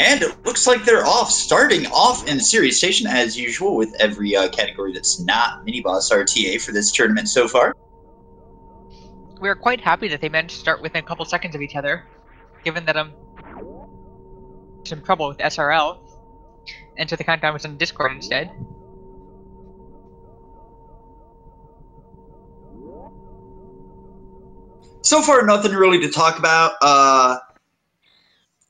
And it looks like they're starting off in the Series Station as usual with every category that's not Mini-Boss RTA for this tournament so far. We are quite happy that they managed to start within a couple seconds of each other, given that I'm in trouble with SRL, and so the countdown was on Discord instead. So far, nothing really to talk about. A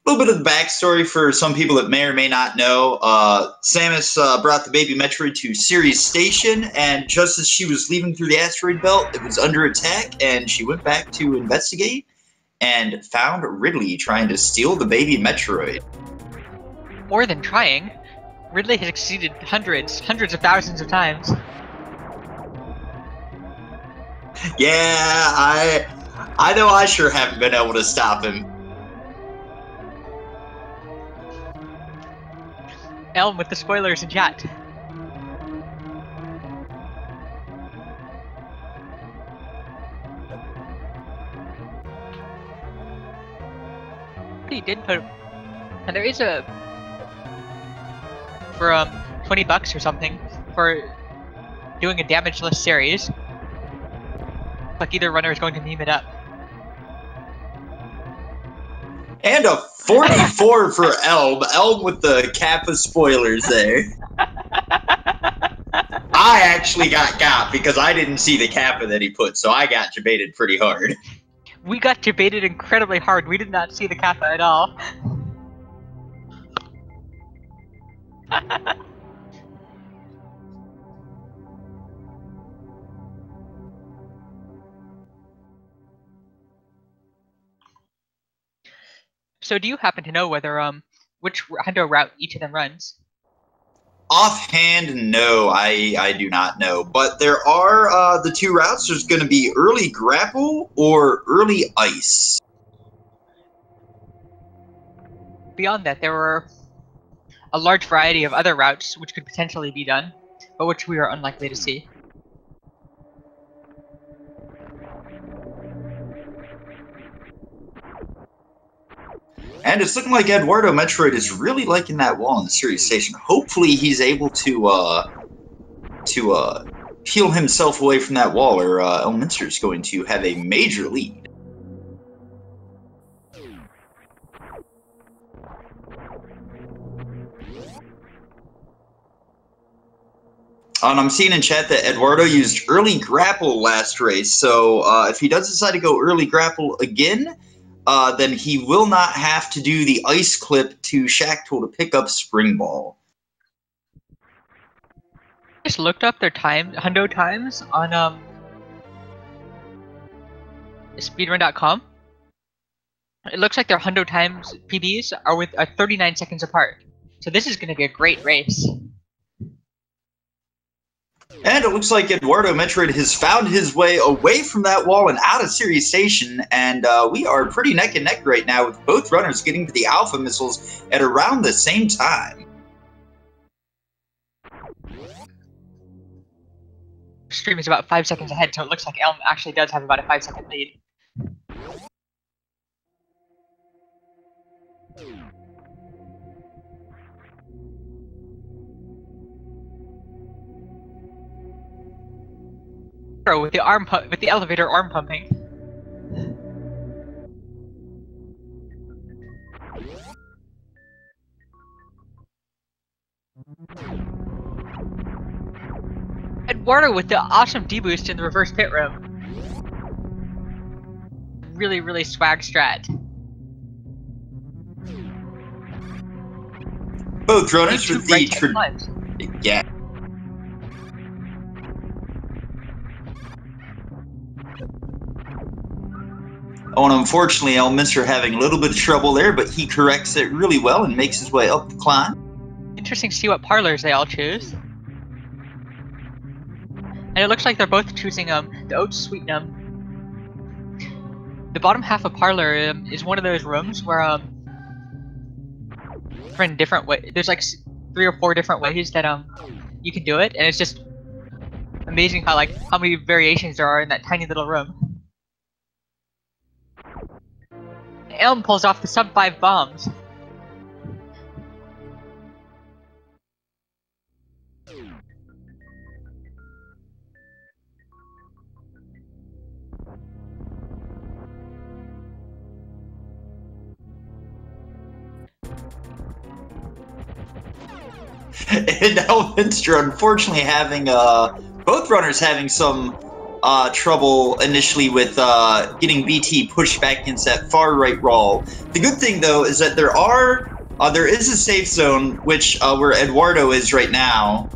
little bit of the backstory for some people that may or may not know. Samus brought the baby Metroid to Ceres Station, and just as she was leaving through the asteroid belt, it was under attack, and she went back to investigate and found Ridley trying to steal the baby Metroid. More than trying, Ridley has succeeded hundreds of thousands of times. Yeah, I know I sure haven't been able to stop him. Elm with the spoilers in chat. He did put, and there is a for $20 or something for doing a damageless series. Like either runner is going to meme it up. And a 44 for Elm. Elm with the Kappa spoilers there. I actually got because I didn't see the Kappa that he put, so I got debated pretty hard. We got debated incredibly hard. We did not see the Kappa at all. So do you happen to know whether which hundo route each of them runs? Offhand, no, I do not know. But there are the two routes. There's going to be early grapple or early ice. Beyond that, there were a large variety of other routes which could potentially be done, but which we are unlikely to see. And it's looking like EduardoMetroid is really liking that wall in the Ceres Station. Hopefully he's able to peel himself away from that wall, or Elminster is going to have a major lead. And I'm seeing in chat that Eduardo used early grapple last race, so if he does decide to go early grapple again, then he will not have to do the ice clip to Shacktool to pick up Spring Ball. I just looked up their hundo times on speedrun.com. It looks like their hundo times PBs are 39 seconds apart. So this is going to be a great race. And it looks like EduardoMetroid has found his way away from that wall and out of Ceres Station, and we are pretty neck and neck right now with both runners getting to the Alpha missiles at around the same time. Stream is about 5 seconds ahead, so it looks like Elm actually does have about a 5-second lead. With the elevator arm pumping. Eduardo with the awesome deboost in the reverse pit room. Really swag strat. Both runners with the yeah. Oh, and unfortunately, Elminster having a little bit of trouble there, but he corrects it really well and makes his way up the climb. Interesting to see what parlors they all choose. And it looks like they're both choosing the Oats Sweetnum. The bottom half of Parlor is one of those rooms where different there's like 3 or 4 different ways that you can do it, and it's just amazing how many variations there are in that tiny little room. Elm pulls off the sub-5 bombs. And Elminster, unfortunately, having both runners having some trouble initially with getting BT pushed back against that far right wall. The good thing, though, is that there is a safe zone, which where Eduardo is right now,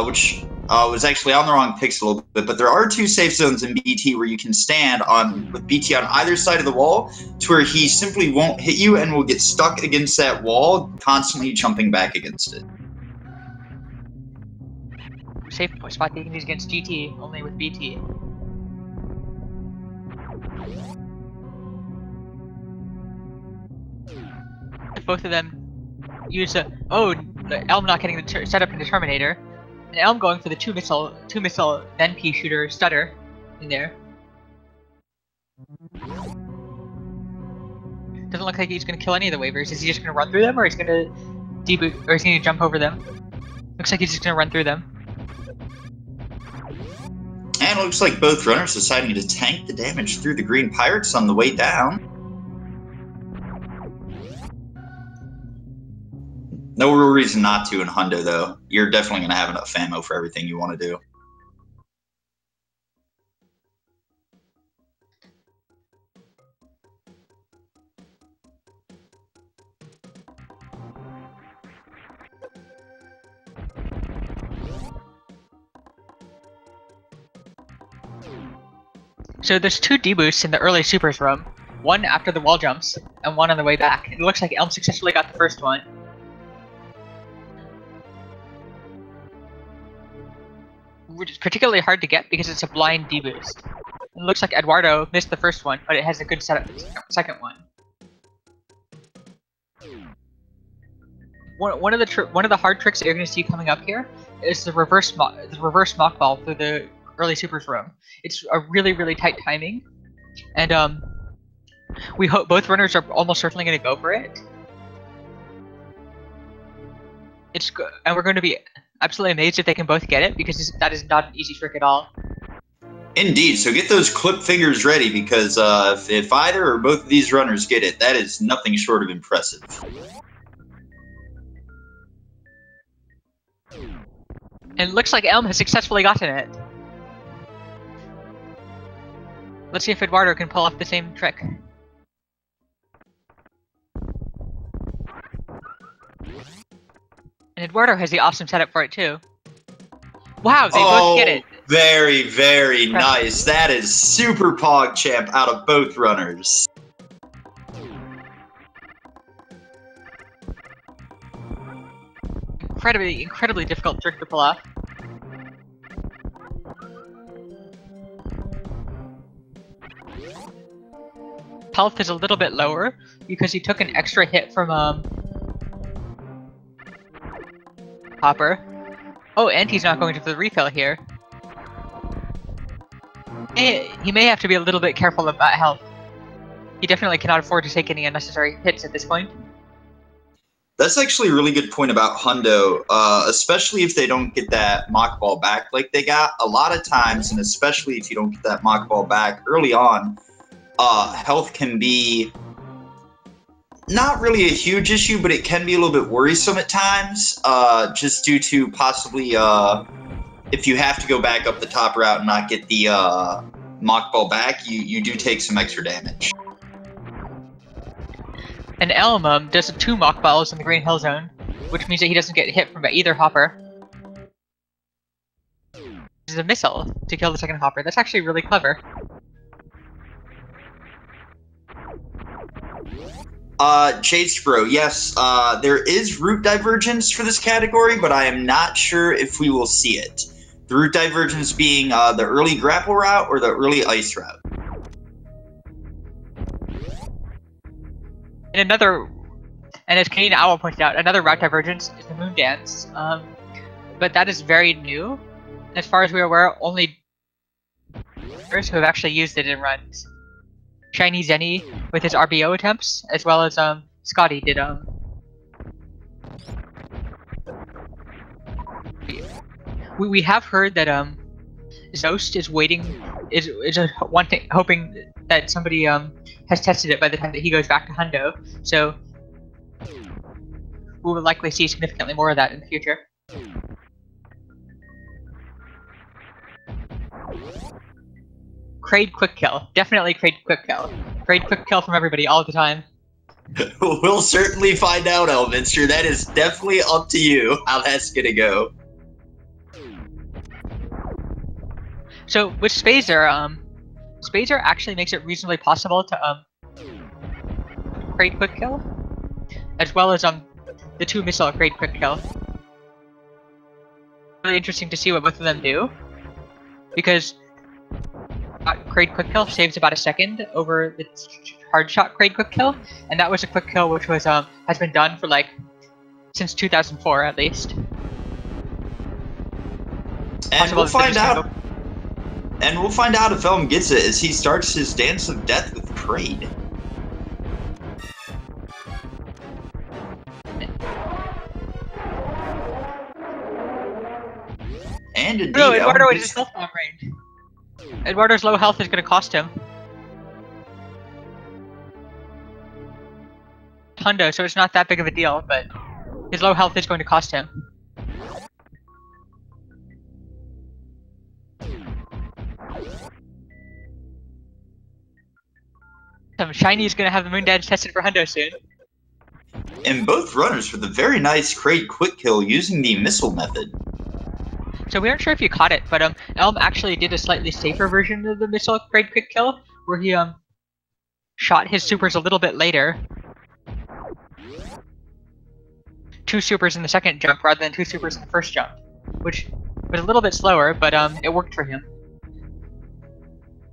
which was actually on the wrong pixel a little bit, but there are 2 safe zones in BT where you can stand with BT on either side of the wall to where he simply won't hit you and will get stuck against that wall, constantly jumping back against it. Safe spot that you can use against GT, only with BT. If both of them use Elm not getting the setup in the Terminator, and Elm going for the two missile then P shooter stutter in there. Doesn't look like he's gonna kill any of the waivers. Is he just gonna run through them, or is he gonna deboot, or is he gonna jump over them? Looks like he's just gonna run through them. And it looks like both runners deciding to tank the damage through the green pirates on the way down. No real reason not to in Hundo, though. You're definitely going to have enough ammo for everything you want to do. So there's 2 deboosts in the early supers room, one after the wall jumps, and one on the way back. It looks like Elm successfully got the first one. Which is particularly hard to get because it's a blind deboost. It looks like Eduardo missed the first one, but it has a good setup second one. One of the hard tricks that you're going to see coming up here is the reverse mock ball through the early supers room. It's a really tight timing, and we hope both runners are almost certainly going to go for it. And we're going to be absolutely amazed if they can both get it, because that is not an easy trick at all. Indeed, so get those clip fingers ready, because if either or both of these runners get it, that is nothing short of impressive. And it looks like Elm has successfully gotten it. Let's see if Eduardo can pull off the same trick. And Eduardo has the awesome setup for it too. Wow, they both get it. Very nice. That is super PogChamp out of both runners. Incredibly difficult trick to pull off. Health is a little bit lower because he took an extra hit from Hopper. Oh, and he's not going to the refill here. He may have to be a little bit careful about health. He definitely cannot afford to take any unnecessary hits at this point. That's actually a really good point about Hundo, especially if they don't get that mock ball back like they got. A lot of times, and especially if you don't get that mock ball back early on, health can be not really a huge issue, but it can be a little bit worrisome at times, just due to possibly if you have to go back up the top route and not get the mock ball back, you do take some extra damage. And Elm does 2 mock balls in the green hill zone, which means that he doesn't get hit from either Hopper. This is a missile to kill the second Hopper. That's actually really clever. Bro, yes, there is route divergence for this category, but I am not sure if we will see it. The route divergence being the early grapple route or the early ice route. And as Canadian Owl pointed out, another route divergence is the Moon Dance, but that is very new. As far as we are aware, only players who have actually used it in runs. Shiny Zenny with his RBO attempts, as well as Scotty did we have heard that Zost is hoping that somebody has tested it by the time that he goes back to Hundo. So we will likely see significantly more of that in the future. Kraid quick kill. Definitely Kraid quick kill. Kraid quick kill from everybody all the time. We'll certainly find out, Elminster. That is definitely up to you how that's gonna go. So with Spazer, Spazer actually makes it reasonably possible to Kraid quick kill, as well as the 2 missile Kraid quick kill. Really interesting to see what both of them do, because Kraid quick kill saves about a second over the hard shot Kraid quick kill, and that was a quick kill which was has been done for like since 2004 at least. And we'll find out. And we'll find out if Elm gets it as he starts his dance of death with Kraid. And indeed, no, Eduardo is his health bomb range. Eduardo's low health is going to cost him. Hundo, so it's not that big of a deal, but his low health is going to cost him. Shiny is going to have the moon dance tested for Hundo soon. And both runners with a very nice Kraid quick kill using the missile method. So we aren't sure if you caught it, but Elm actually did a slightly safer version of the missile Kraid quick kill, where he shot his supers a little bit later. 2 supers in the second jump rather than 2 supers in the first jump, which was a little bit slower, but it worked for him.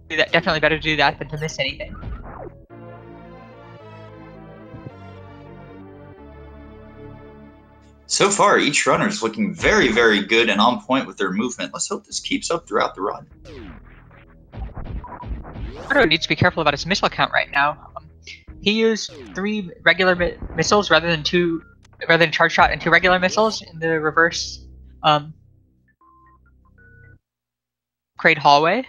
Definitely better to do that than to miss anything. So far, each runner is looking very, very good and on point with their movement. Let's hope this keeps up throughout the run. Eduardo needs to be careful about his missile count right now. He used 3 regular missiles rather than charge shot and 2 regular missiles in the reverse Kraid hallway,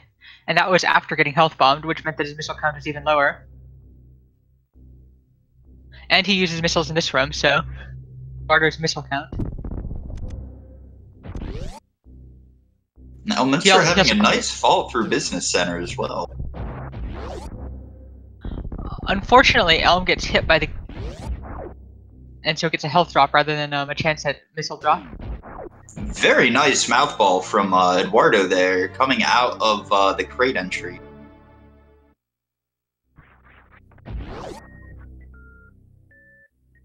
and that was after getting health bombed, which meant that his missile count was even lower. And he uses missiles in this room, so Eduardo's missile count. Now, Elminster having a nice fall through Business Center as well. Unfortunately, Elm gets hit by the... and so gets a health drop rather than a chance at missile drop. Very nice mouthball from Eduardo there, coming out of the Kraid entry.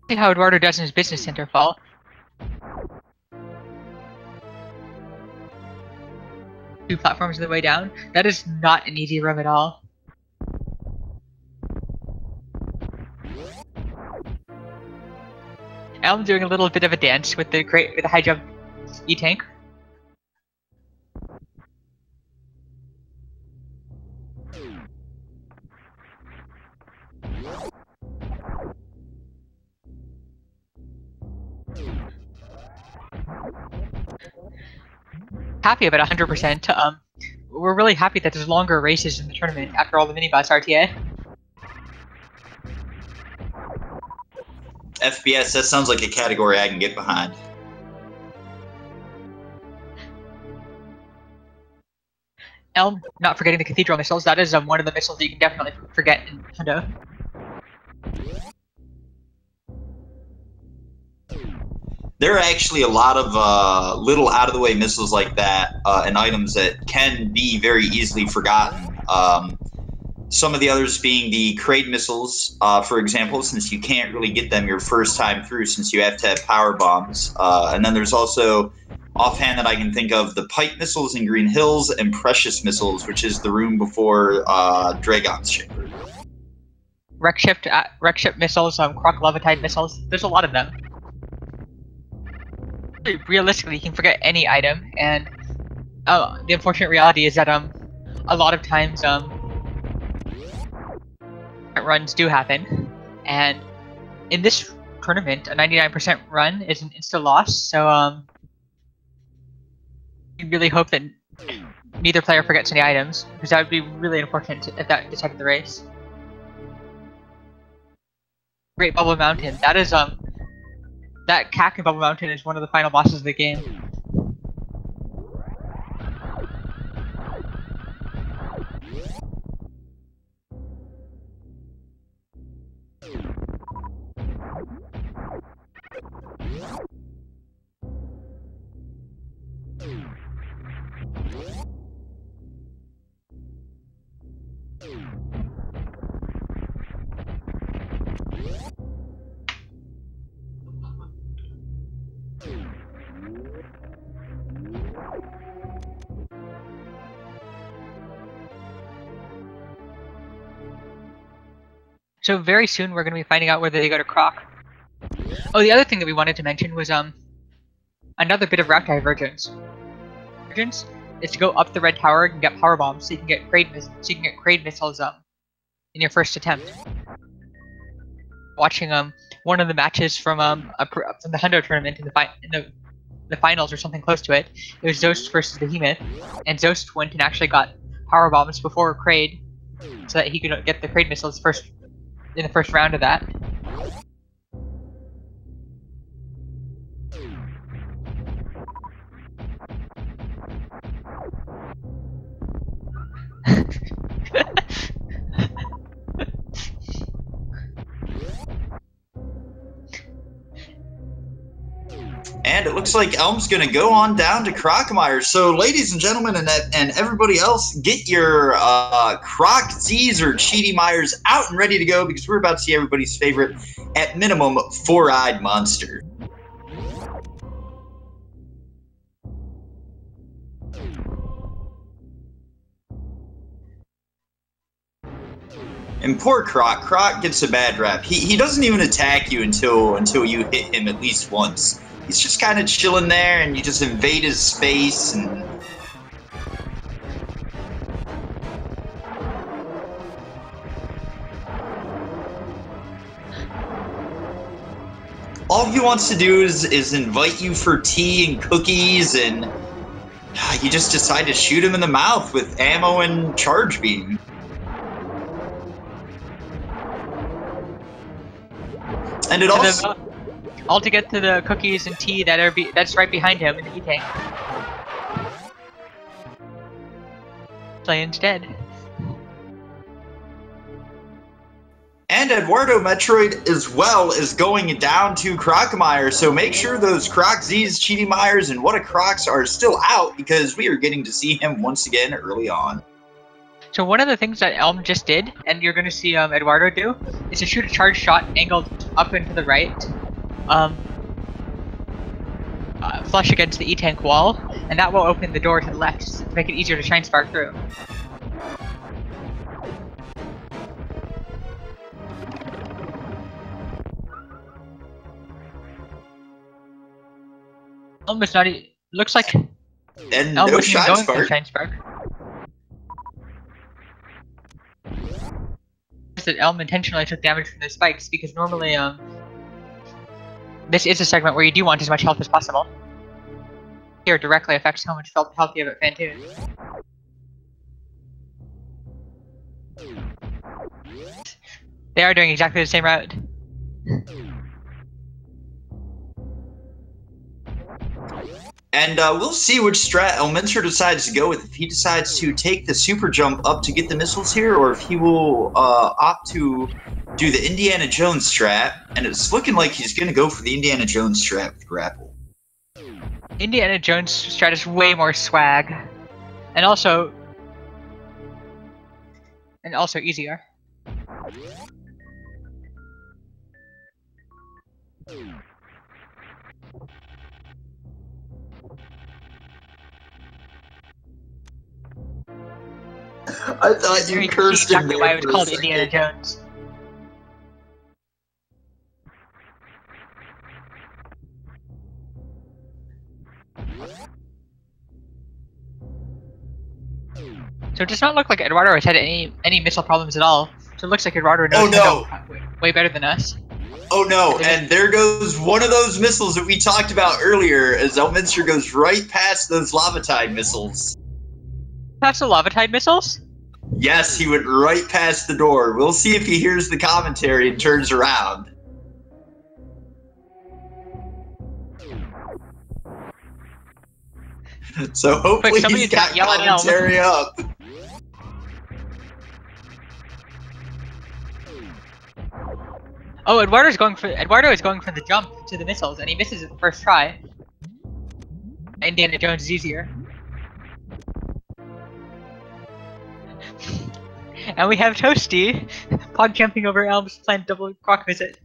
See how Eduardo does in his Business Center fall. Two platforms on the way down. That is not an easy room at all. I'm doing a little bit of a dance with the high jump E-tank. Happy about 100%. We're really happy that there's longer races in the tournament after all the minibus RTA. FPS, that sounds like a category I can get behind. Elm, not forgetting the cathedral missiles, that is one of the missiles that you can definitely forget in Hundo. There are actually a lot of little out-of-the-way missiles like that and items that can be very easily forgotten. Some of the others being the Kraid missiles, for example, since you can't really get them your first time through since you have to have power bombs. And then there's also, offhand that I can think of, the Pipe missiles in Green Hills and Precious missiles, which is the room before Dragon's Chamber. Wreck ship missiles, Croc Leviatide missiles, there's a lot of them. Realistically, you can forget any item, and the unfortunate reality is that a lot of times runs do happen, and in this tournament, a 99% run is an insta loss. So you really hope that neither player forgets any items, because that would be really unfortunate if that decided the race. Great Bubble Mountain. That is that Cack and Bubble Mountain is one of the final bosses of the game. So very soon we're going to be finding out whether they go to Croc. Oh, the other thing that we wanted to mention was another bit of route divergence. Divergence is to go up the red tower and get power bombs, so you can get Kraid missiles in your first attempt. Watching one of the matches from the Hundo tournament in the finals or something close to it. It was Zost versus Behemoth, and Zost went and actually got power bombs before Kraid, so that he could get the Kraid missiles in the first round of that. And it looks like Elm's going to go on down to Crocmire. So, ladies and gentlemen, and everybody else, get your Croc Z's or Cheaty Myers out and ready to go, because we're about to see everybody's favorite, at minimum, four-eyed monster. And poor Croc. Croc gets a bad rap. He doesn't even attack you until you hit him at least once. He's just kind of chilling there, and you just invade his space, and... all he wants to do is invite you for tea and cookies, and you just decide to shoot him in the mouth with ammo and charge beam. And it also... all to get to the cookies and tea that's right behind him in the E-tank. Play instead. And EduardoMetroid as well is going down to Crocmire, so make sure those Croc Z's, Cheaty Myers, and What a Crocs are still out, because we are getting to see him once again early on. So one of the things that Elm just did, and you're going to see Eduardo do, is to shoot a charge shot angled up and to the right, flush against the E-tank wall, and that will open the door to the left to make it easier to shine spark through. Elm is not. Looks like. And Elm no wasn't even going spark. for shine spark. That Elm intentionally took damage from the spikes, because normally this is a segment where you do want as much health as possible. Here directly affects how much health you have at Fantoon. They are doing exactly the same route. And we'll see which strat Elminster decides to go with. If he decides to take the super jump up to get the missiles here, or if he will opt to do the Indiana Jones strat. And it's looking like he's going to go for the Indiana Jones strat with grapple. Indiana Jones strat is way more swag. And also easier. I thought you cursed him exactly there why it was for a called second. Indiana Jones. So it does not look like Eduardo has had any missile problems at all. So it looks like Eduardo knows way better than us. Oh no, and there goes one of those missiles that we talked about earlier, as Elminster goes right past those Lava Tide missiles. Past the Lava Tide missiles? Yes, he went right past the door. We'll see if he hears the commentary and turns around. So hopefully somebody he's got yell at Elm. commentary up. Oh, Eduardo is going for the jump to the missiles, and he misses it the first try. Indiana Jones is easier. And we have Toasty, pog jumping over Elm's planned double croc visit.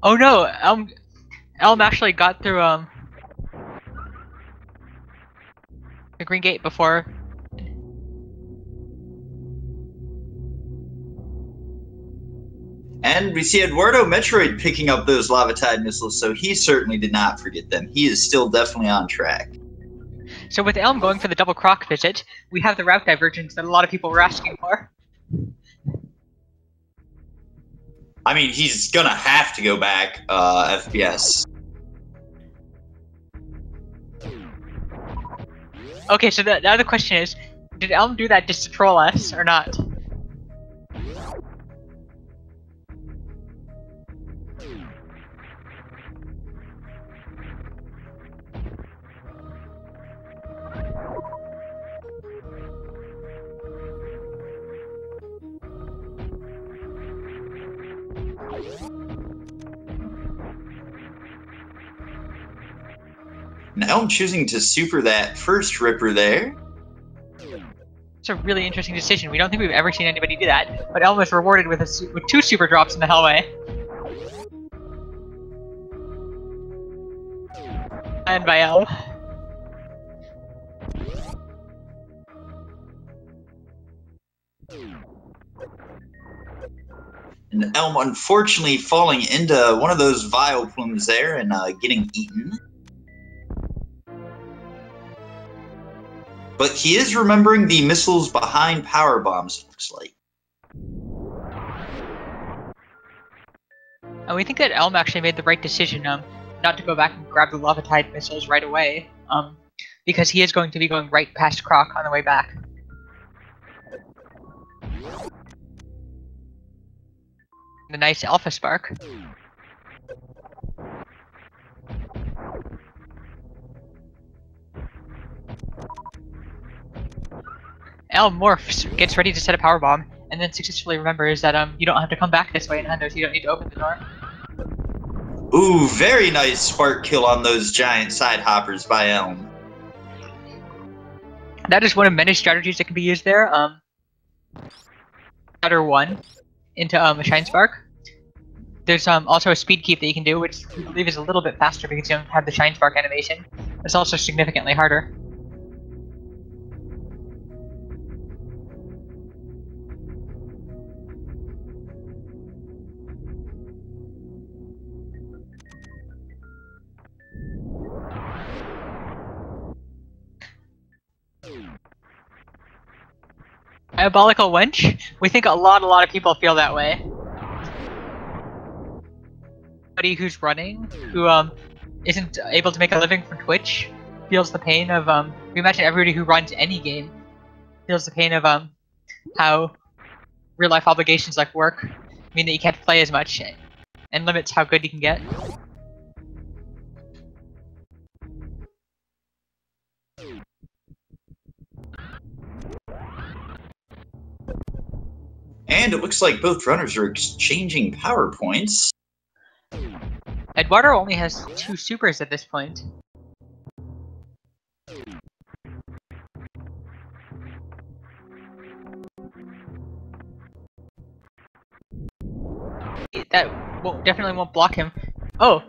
Oh no, Elm actually got through the green gate before. And we see EduardoMetroid picking up those lava tide missiles, so he certainly did not forget them. He is still definitely on track. So with Elm going for the double croc visit, we have the route divergence that a lot of people were asking for. I mean, he's gonna have to go back, FPS. Okay, so the other question is, did Elm do that just to troll us, or not? And Elm choosing to super that first Ripper there. It's a really interesting decision. We don't think we've ever seen anybody do that, but Elm was rewarded with with 2 super drops in the Hellway. And by Elm. And Elm unfortunately falling into one of those vial plumes there and getting eaten. But he is remembering the missiles behind power bombs, it looks like. And we think that Elm actually made the right decision not to go back and grab the lava tide missiles right away, because he is going to be going right past Croc on the way back. The nice Alpha Spark. Elm morphs, gets ready to set a power bomb, and then successfully remembers that you don't have to come back this way in Hundo, so you don't need to open the door. Ooh, very nice spark kill on those giant side hoppers by Elm. That is one of many strategies that can be used there. Shatter 1 into a Shine Spark. There's also a speed keep that you can do, which we believe is a little bit faster because you don't have the Shine Spark animation. It's also significantly harder. Diabolical Wench? We think a lot of people feel that way. Somebody who's running, who isn't able to make a living from Twitch, feels the pain of we imagine everybody who runs any game feels the pain of how real life obligations like work mean that you can't play as much and limits how good you can get. And it looks like both runners are exchanging power points. Eduardo only has 2 supers at this point. That definitely won't block him. Oh,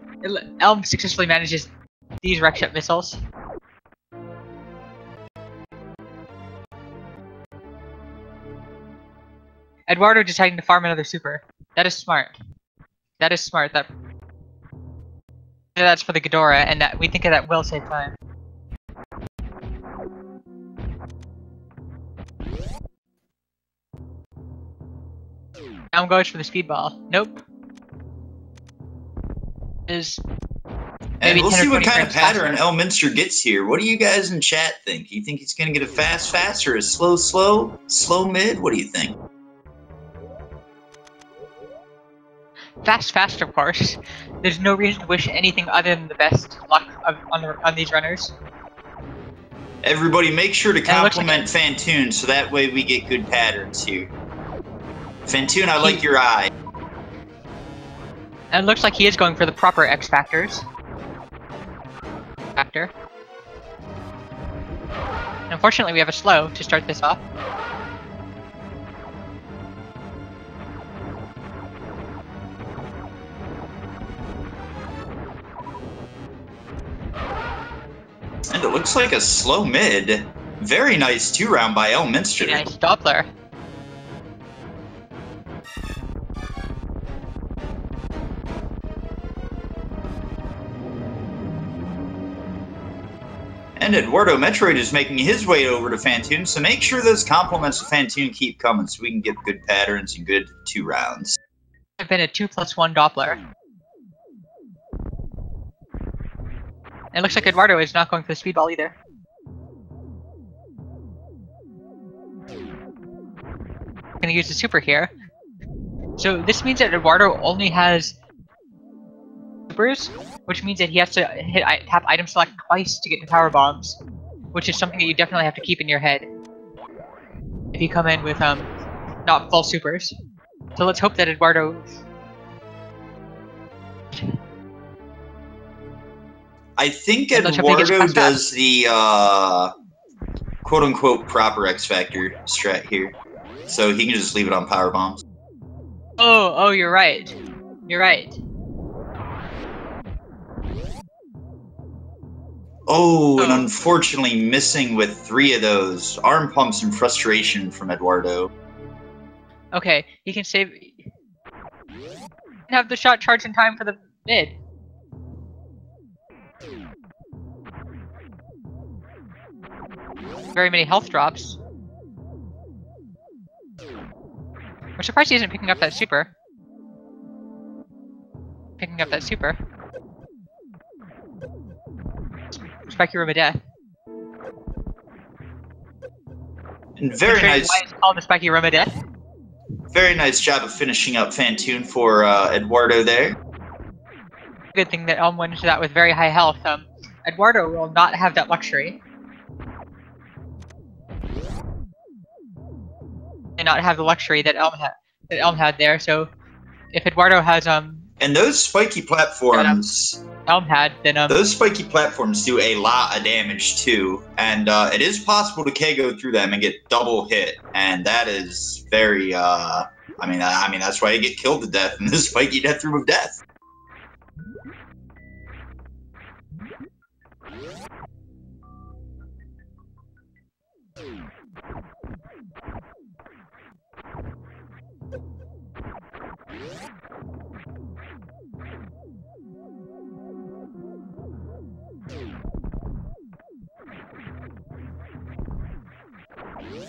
Elm successfully manages these wreck ship missiles. Eduardo deciding to farm another super. That is smart. That is smart. That's for the Ghidorah, and that we think that will save time. Elm goes for the speedball. Nope. And we'll see what kind of pattern Elminster gets here. What do you guys in chat think? Do you think he's going to get a fast or a slow mid? What do you think? fast, of course. There's no reason to wish anything other than the best luck on these runners. Everybody, make sure to And it looks like compliment Fantoon, so that way we get good patterns here. Fantoon, I like your eye. And it looks like he is going for the proper X factors. Unfortunately, we have a slow to start this off. And it looks like a slow mid. Very nice 2-round by Elminster. Nice Doppler. And EduardoMetroid is making his way over to Fantoon, so make sure those compliments to Fantoon keep coming so we can get good patterns and good 2 rounds. I've been a 2+1 Doppler. And it looks like Eduardo is not going for the speedball either. Gonna use the super here. So this means that Eduardo only has supers, which means that he has to tap item select twice to get to power bombs, which is something that you definitely have to keep in your head if you come in with not full supers. So let's hope that Eduardo. I think Eduardo does the quote-unquote proper X Factor strat here, so he can just leave it on power bombs. Oh, you're right. You're right. Oh, and unfortunately missing with 3 of those. Arm pumps and frustration from Eduardo. Okay, he can save. Have the shot charge in time for the mid. Very many health drops. We're surprised he isn't picking up that super. Spiky Room of Death. And very nice. Why it's called the Spiky Room of Death. Very nice job of finishing up Fantoon for Eduardo there. Good thing that Elm went into that with very high health. Eduardo will not have that luxury. And not have the luxury that Elm had there. So if Eduardo has and those spiky platforms Elm had, then those spiky platforms do a lot of damage too, and it is possible to KO through them and get double hit, and that is very I mean that's why you get killed to death in this spiky death room of death.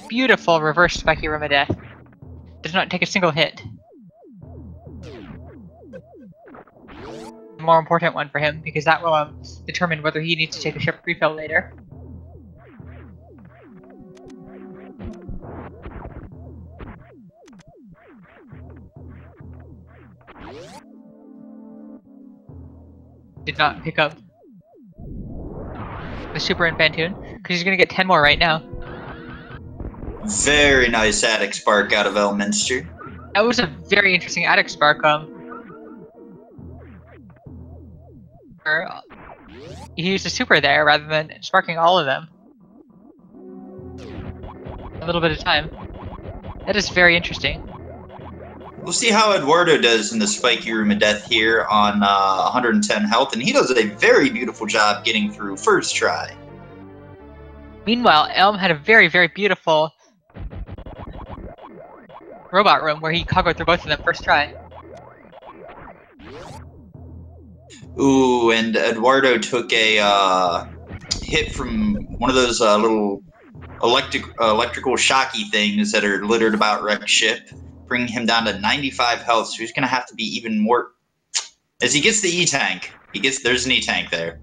Beautiful reverse Spiky Room of Death. Does not take a single hit. More important one for him, because that will determine whether he needs to take a ship refill later. Did not pick up the super in Fantoon, because he's gonna get 10 more right now. Very nice Attic Spark out of Elminster. That was a very interesting Attic Spark. He used a super there rather than sparking all of them. A little bit of time. That is very interesting. We'll see how Eduardo does in the Spiky Room of Death here on 110 health, and he does a very beautiful job getting through first try. Meanwhile, Elm had a very, very beautiful robot room where he coggled through both of them first try. Ooh, and Eduardo took a hit from one of those little electrical shocky things that are littered about Wreck Ship, bringing him down to 95 health, so he's going to have to be even more... As he gets the E-Tank, there's an E-Tank there.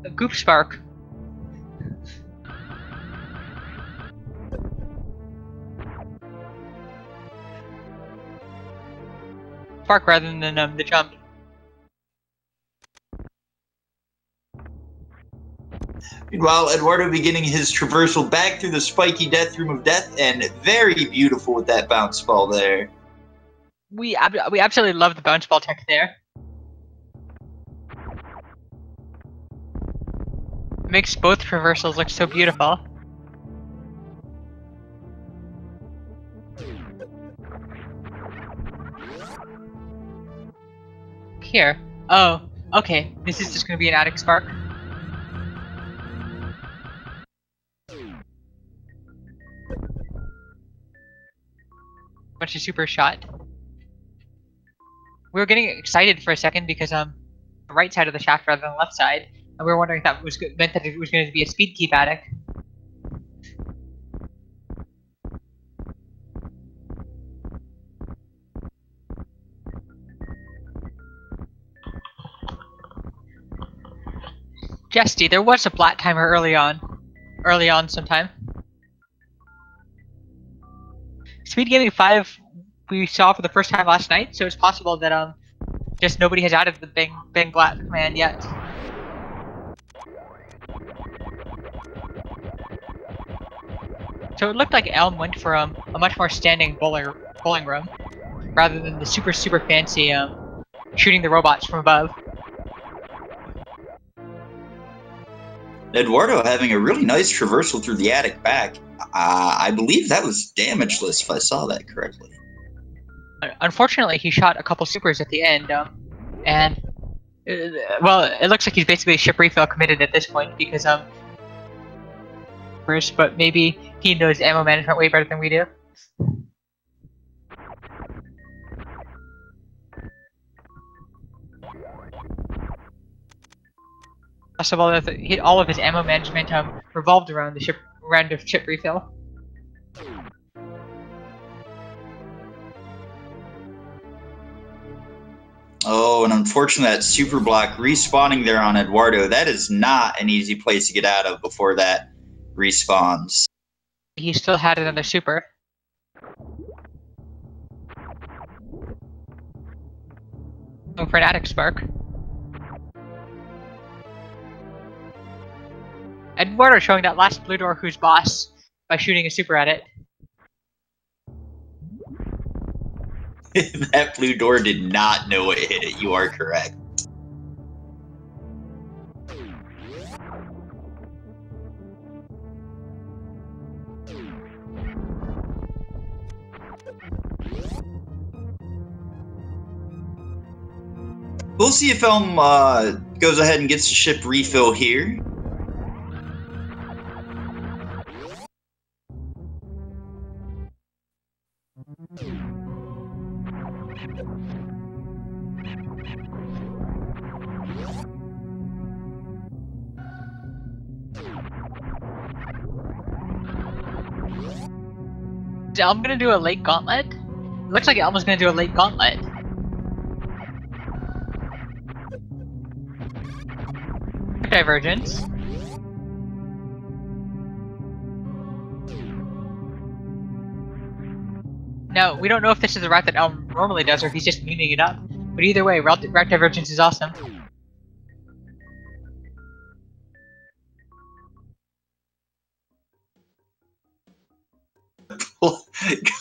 A Goop Spark. spark rather than the jump. Meanwhile, Eduardo beginning his traversal back through the spiky death room of death, and very beautiful with that bounce ball there. We absolutely love the bounce ball tech there. It makes both traversals look so beautiful. Here. Oh, okay. This is just gonna be an attic spark. Bunch of super shot. We were getting excited for a second because the right side of the shaft rather than the left side, and we were wondering if that meant that it was going to be a speed keep attic. Jesty, there was a flat timer early on sometime. Speed Gaming 5 we saw for the first time last night, so it's possible that just nobody has added the bang black command yet. So it looked like Elm went for a much more standing bowling room, rather than the super fancy shooting the robots from above. Eduardo having a really nice traversal through the attic back. I believe that was damageless, if I saw that correctly. Unfortunately, he shot a couple supers at the end, and well, it looks like he's basically ship refill committed at this point because but maybe he knows ammo management way better than we do. Possible that all of his ammo management revolved around the chip refill. Oh, and unfortunately that super block respawning there on Eduardo, that is not an easy place to get out of before that respawns. He still had another super. Going for an attic spark. Eduardo showing that last blue door who's boss by shooting a super at it. That blue door did not know it hit it, you are correct. We'll see if Elm goes ahead and gets the ship refill here. Is Elm gonna do a late gauntlet? It looks like Elm is gonna do a late gauntlet. Divergence. Now, we don't know if this is the route that Elm normally does or if he's just memeing it up. But either way, route divergence is awesome.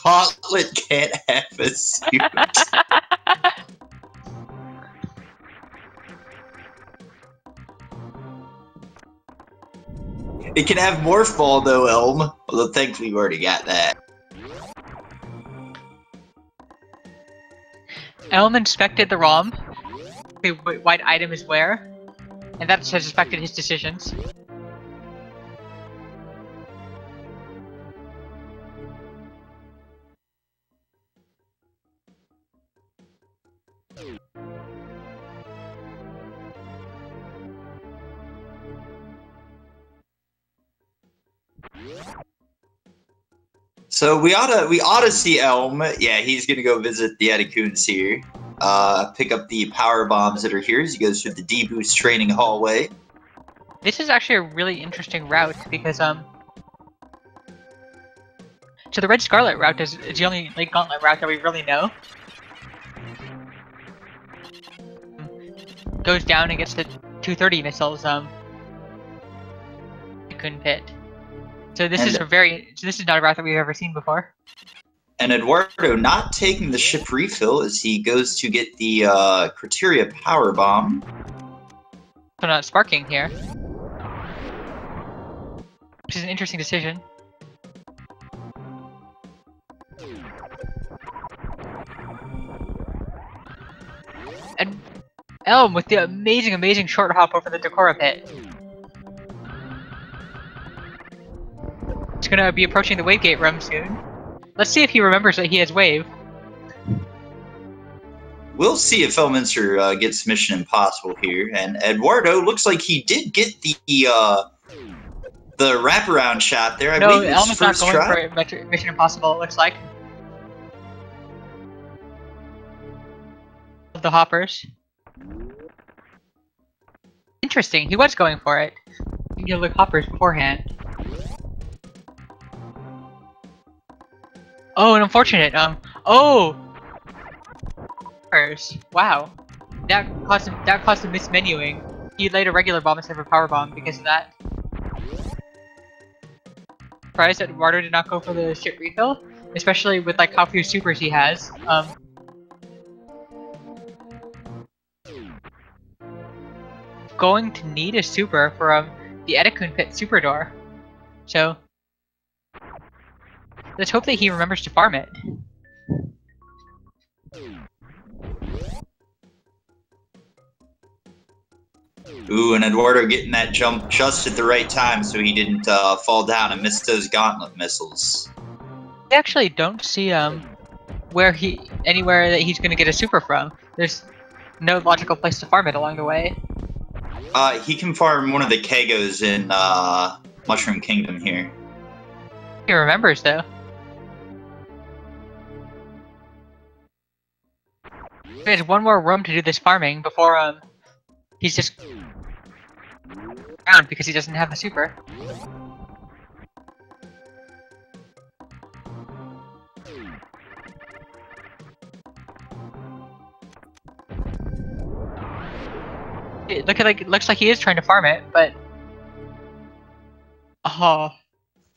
Gauntlet can't have a suit. It can have morph ball though, Elm. Although thankfully we already got that. Elm inspected the ROM, what item is where, and that has affected his decisions. So we ought to see Elm. Yeah, he's gonna go visit the Atacoons here. Pick up the power bombs that are here as he goes through the D-Boost training hallway. This is actually a really interesting route because so the Red Scarlet route is the only late gauntlet route that we really know. goes down and gets the 230 missiles, Edicune Pit. So this is not a route that we've ever seen before. And Eduardo not taking the ship refill as he goes to get the Criteria Power Bomb. So not sparking here. Which is an interesting decision. And Elm with the amazing short hop over the Decora Pit. He's gonna be approaching the wave gate room soon. Let's see if he remembers that he has wave. We'll see if Elminster gets Mission Impossible here. And Eduardo looks like he did get the wraparound shot there. I believe Elm is not first going try. for Mission Impossible, it looks like. The hoppers. Interesting, he was going for it. You can look hoppers beforehand. Oh, and unfortunate. Wow. That caused him mismenuing. He laid a regular bomb instead of a power bomb because of that. Surprised that Eduardo did not go for the ship refill, especially with like how few supers he has. Going to need a super for the Edicune Pit super door. So let's hope that he remembers to farm it. Ooh, and Eduardo getting that jump just at the right time so he didn't fall down and miss those gauntlet missiles. I actually don't see anywhere that he's gonna get a super from. There's no logical place to farm it along the way. He can farm one of the Kegos in Mushroom Kingdom here. He remembers though. There's one more room to do this farming before he's just around because he doesn't have the super. It looks like he is trying to farm it, but oh.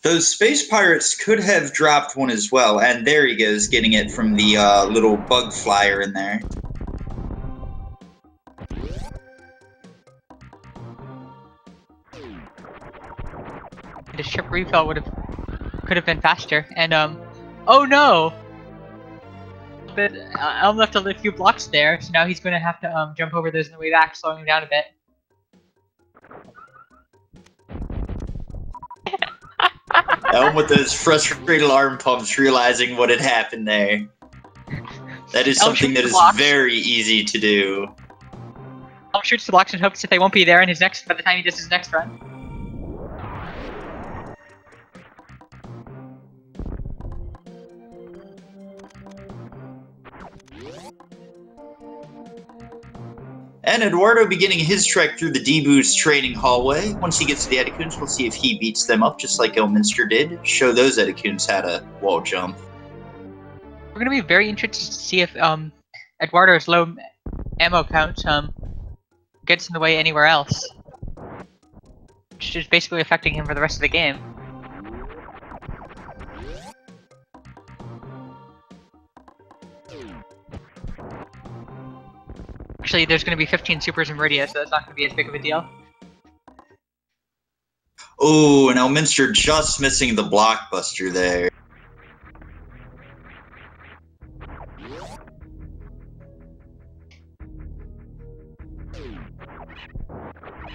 Those space pirates could have dropped one as well, and there he goes, getting it from the little bug flyer in there. The ship refill could have been faster, and oh no! But Elm left a few blocks there, so now he's going to have to jump over those on the way back, slowing him down a bit. Elm with those frustrated alarm pumps, realizing what had happened there. That is something that is very easy to do. Elm shoots the blocks and hopes that they won't be there in by the time he does his next run. And Eduardo beginning his trek through the D-Boost training hallway. Once he gets to the Edicunes, we'll see if he beats them up just like Elminster did. Show those Edicunes how to wall jump. We're going to be very interested to see if Eduardo's low ammo count gets in the way anywhere else. Which is basically affecting him for the rest of the game. Actually, there's going to be 15 supers in Meridia, so that's not going to be as big of a deal. Oh, and Elminster just missing the blockbuster there.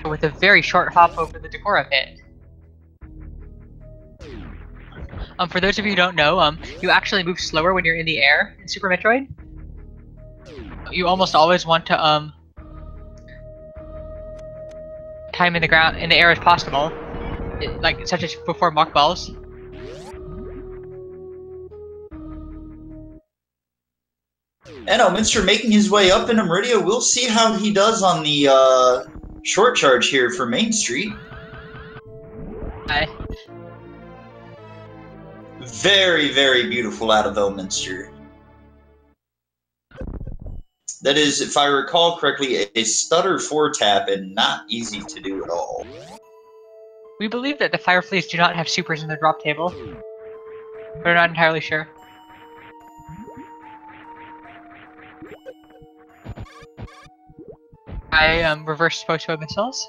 With a very short hop over the Decora Pit. For those of you who don't know, you actually move slower when you're in the air in Super Metroid. You almost always want to time in the air as possible, such as before mock balls. And Elminster making his way up into Meridia. We'll see how he does on the short charge here for Main Street. Very, very beautiful out of Elminster. That is, if I recall correctly, a stutter 4-tap and not easy to do at all. We believe that the Fire Fleas do not have supers in the drop table. We're not entirely sure. I reverse Spocho missiles.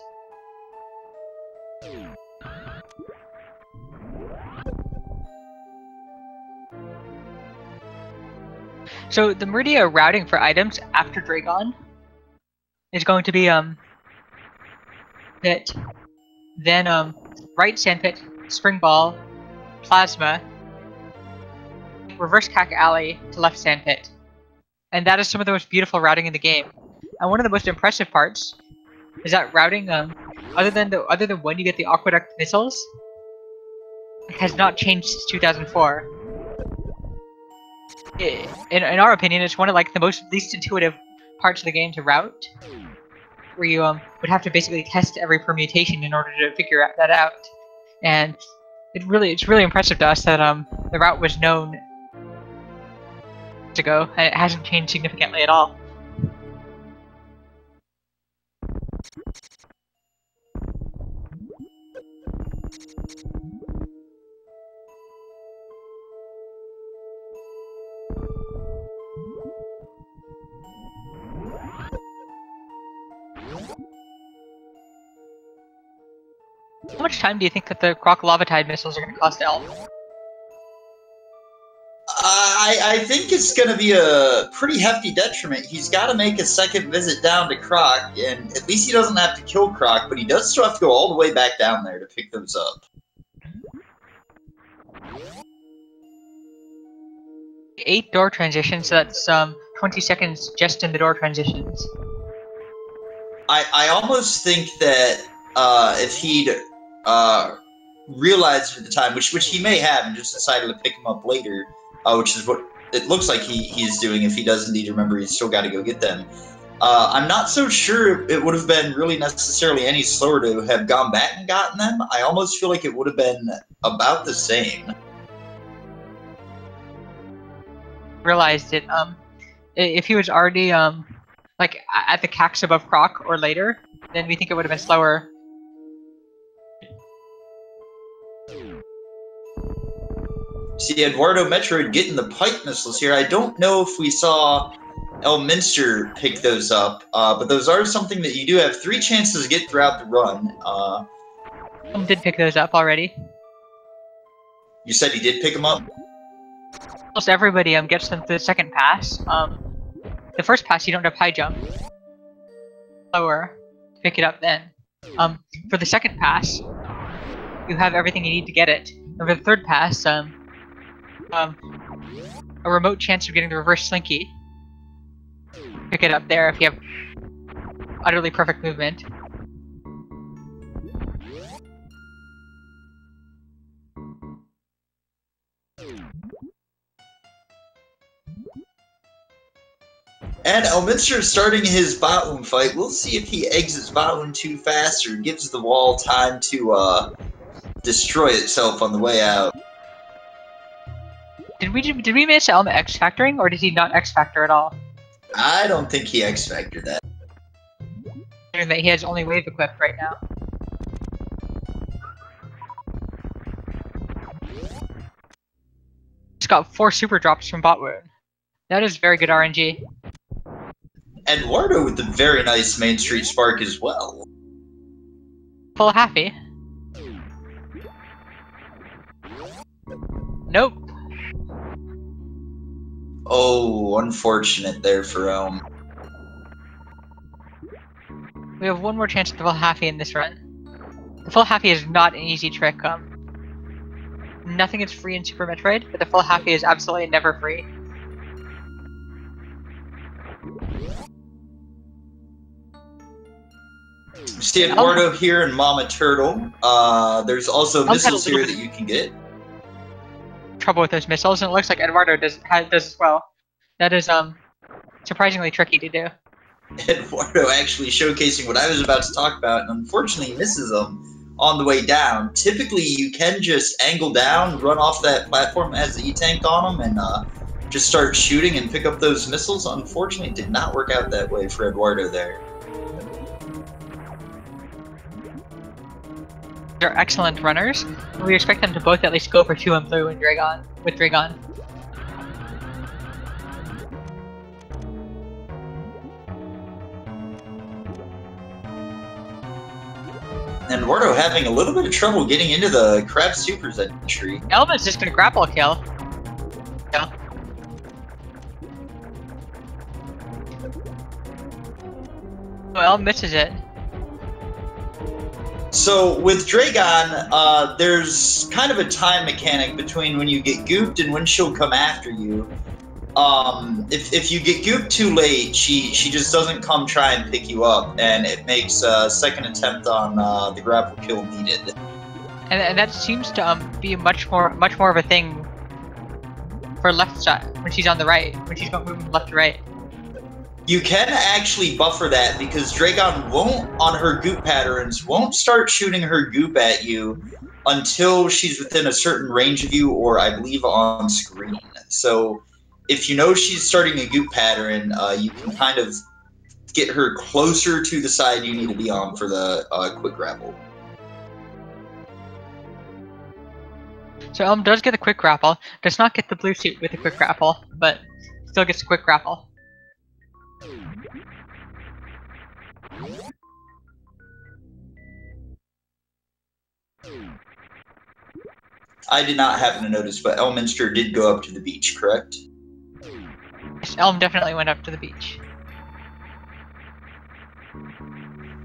So the Meridia routing for items after Dragon is going to be that then right Sandpit, Spring Ball, Plasma, reverse Cack Alley to left Sandpit. And that is some of the most beautiful routing in the game. And one of the most impressive parts is that routing, other than when you get the Aqueduct missiles, has not changed since 2004. In our opinion, it's one of like the least intuitive parts of the game to route, where you would have to basically test every permutation in order to figure that out. And it's really impressive to us that the route was known ago and it hasn't changed significantly at all. How much time do you think that the Croc Lava Tide missiles are going to cost Elm? I think it's going to be a pretty hefty detriment. He's got to make a second visit down to Croc, and at least he doesn't have to kill Croc, but he does still have to go all the way back down there to pick those up. 8 door transitions, so that's 20 seconds just in the door transitions. I almost think that if he'd realized at the time, which he may have, and just decided to pick him up later, which is what it looks like he is doing. If he does indeed remember, he's still got to go get them. I'm not so sure it would have been really necessarily any slower to have gone back and gotten them. I almost feel like it would have been about the same. Realized it. If he was already like at the cax above Croc or later, then we think it would have been slower. See, EduardoMetroid getting the pipe missiles here. I don't know if we saw Elminster pick those up, but those are something that you do have 3 chances to get throughout the run. Did pick those up already. You said he did pick them up? Almost everybody gets them through the second pass. The first pass you don't have high jump. Slower to pick it up then. For the second pass, you have everything you need to get it. And for the third pass, a remote chance of getting the reverse slinky. Pick it up there if you have utterly perfect movement. And Elminster is starting his Botwoon fight. We'll see if he exits Botwoon too fast or gives the wall time to destroy itself on the way out. Did we miss Elm X-Factoring, or did he not X-Factor at all? I don't think he X-Factored that. Considering that he has only wave equipped right now. He's got 4 super drops from Botwoon. That is very good RNG. Eduardo with the very nice Main Street Spark as well. Full happy. Nope. Oh, unfortunate there for Elm. We have one more chance at the full happy in this run. The full happy is not an easy trick. Nothing is free in Super Metroid, but the full happy is absolutely never free. You see Eduardo here and Mama Turtle. There's also missiles here that you can get. Trouble with those missiles, and it looks like Eduardo does as well. That is surprisingly tricky to do. Eduardo actually showcasing what I was about to talk about, and unfortunately misses them on the way down. Typically, you can just angle down, run off that platform as the E-tank on them, and just start shooting and pick up those missiles. Unfortunately, it did not work out that way for Eduardo there. They're excellent runners. We expect them to both at least go for 2 and blue and Dragon with Dragon. And Eduardo having a little bit of trouble getting into the Crab Supers entry. Elvin's just gonna grapple kill. Yeah. Well, misses it. So with Dragon, there's kind of a time mechanic between when you get gooped and when she'll come after you. If you get gooped too late, she just doesn't come try and pick you up, and it makes a second attempt on the grapple kill needed. And that seems to be much more of a thing for left side when she's on the right, when she's moving left to right. You can actually buffer that because Dragon won't, on her goop patterns, won't start shooting her goop at you until she's within a certain range of you, or I believe on screen. So if you know she's starting a goop pattern, you can kind of get her closer to the side you need to be on for the quick grapple. So Elm does get a quick grapple, does not get the blue suit with a quick grapple, but still gets a quick grapple. I did not happen to notice, but Elminster did go up to the beach, correct? Yes, Elm definitely went up to the beach.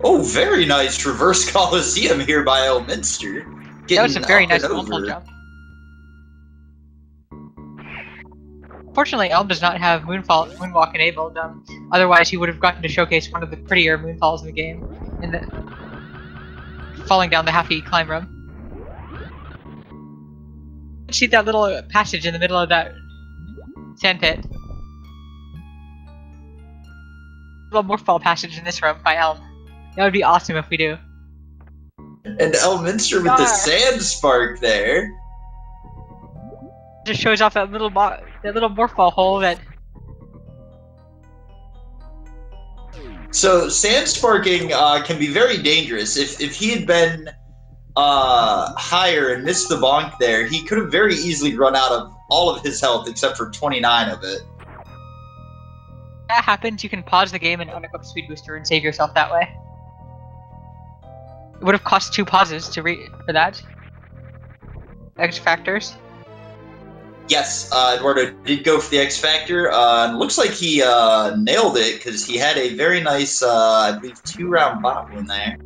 Oh, very nice reverse Coliseum here by Elminster. That was a very nice multiple jump. Fortunately, Elm does not have Moonwalk enabled, otherwise he would have gotten to showcase one of the prettier moonfalls in the game, falling down the half-E climb room. See that little passage in the middle of that sand pit? Little morphball passage in this room by Elm. That would be awesome if we do. And Elminster with the sand spark there. Just shows off that little morphball hole that. So sand sparking can be very dangerous. If he had been higher and missed the bonk there, he could have very easily run out of all of his health except for 29 of it. If that happens, you can pause the game and unequip Speed Booster and save yourself that way. It would have cost 2 pauses for that. X factors. Yes, Eduardo did go for the X Factor. Looks like he nailed it because he had a very nice, I believe, 2-round bottle in there.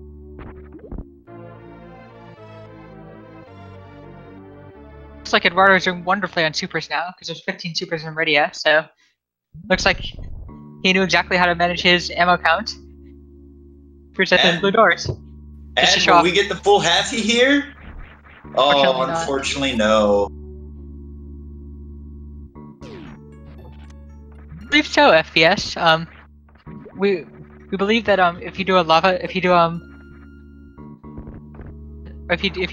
Looks like Eduardo's doing wonderfully on supers now because there's 15 supers in Meridia, so looks like he knew exactly how to manage his ammo count. Present those blue doors. And will we get the full halfie here? Oh, unfortunately, no. I believe so, FPS. We believe that if you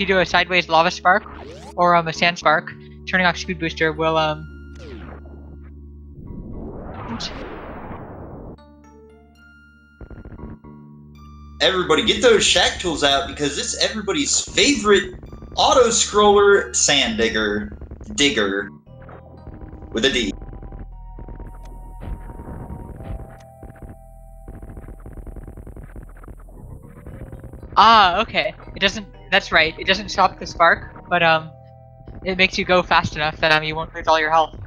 do a sideways lava spark or a sand spark, turning off Speed Booster will Everybody get those shack tools out because this is everybody's favorite auto scroller sand digger with a D. Ah, okay. It doesn't. That's right. It doesn't stop the spark, but it makes you go fast enough that you won't lose all your health.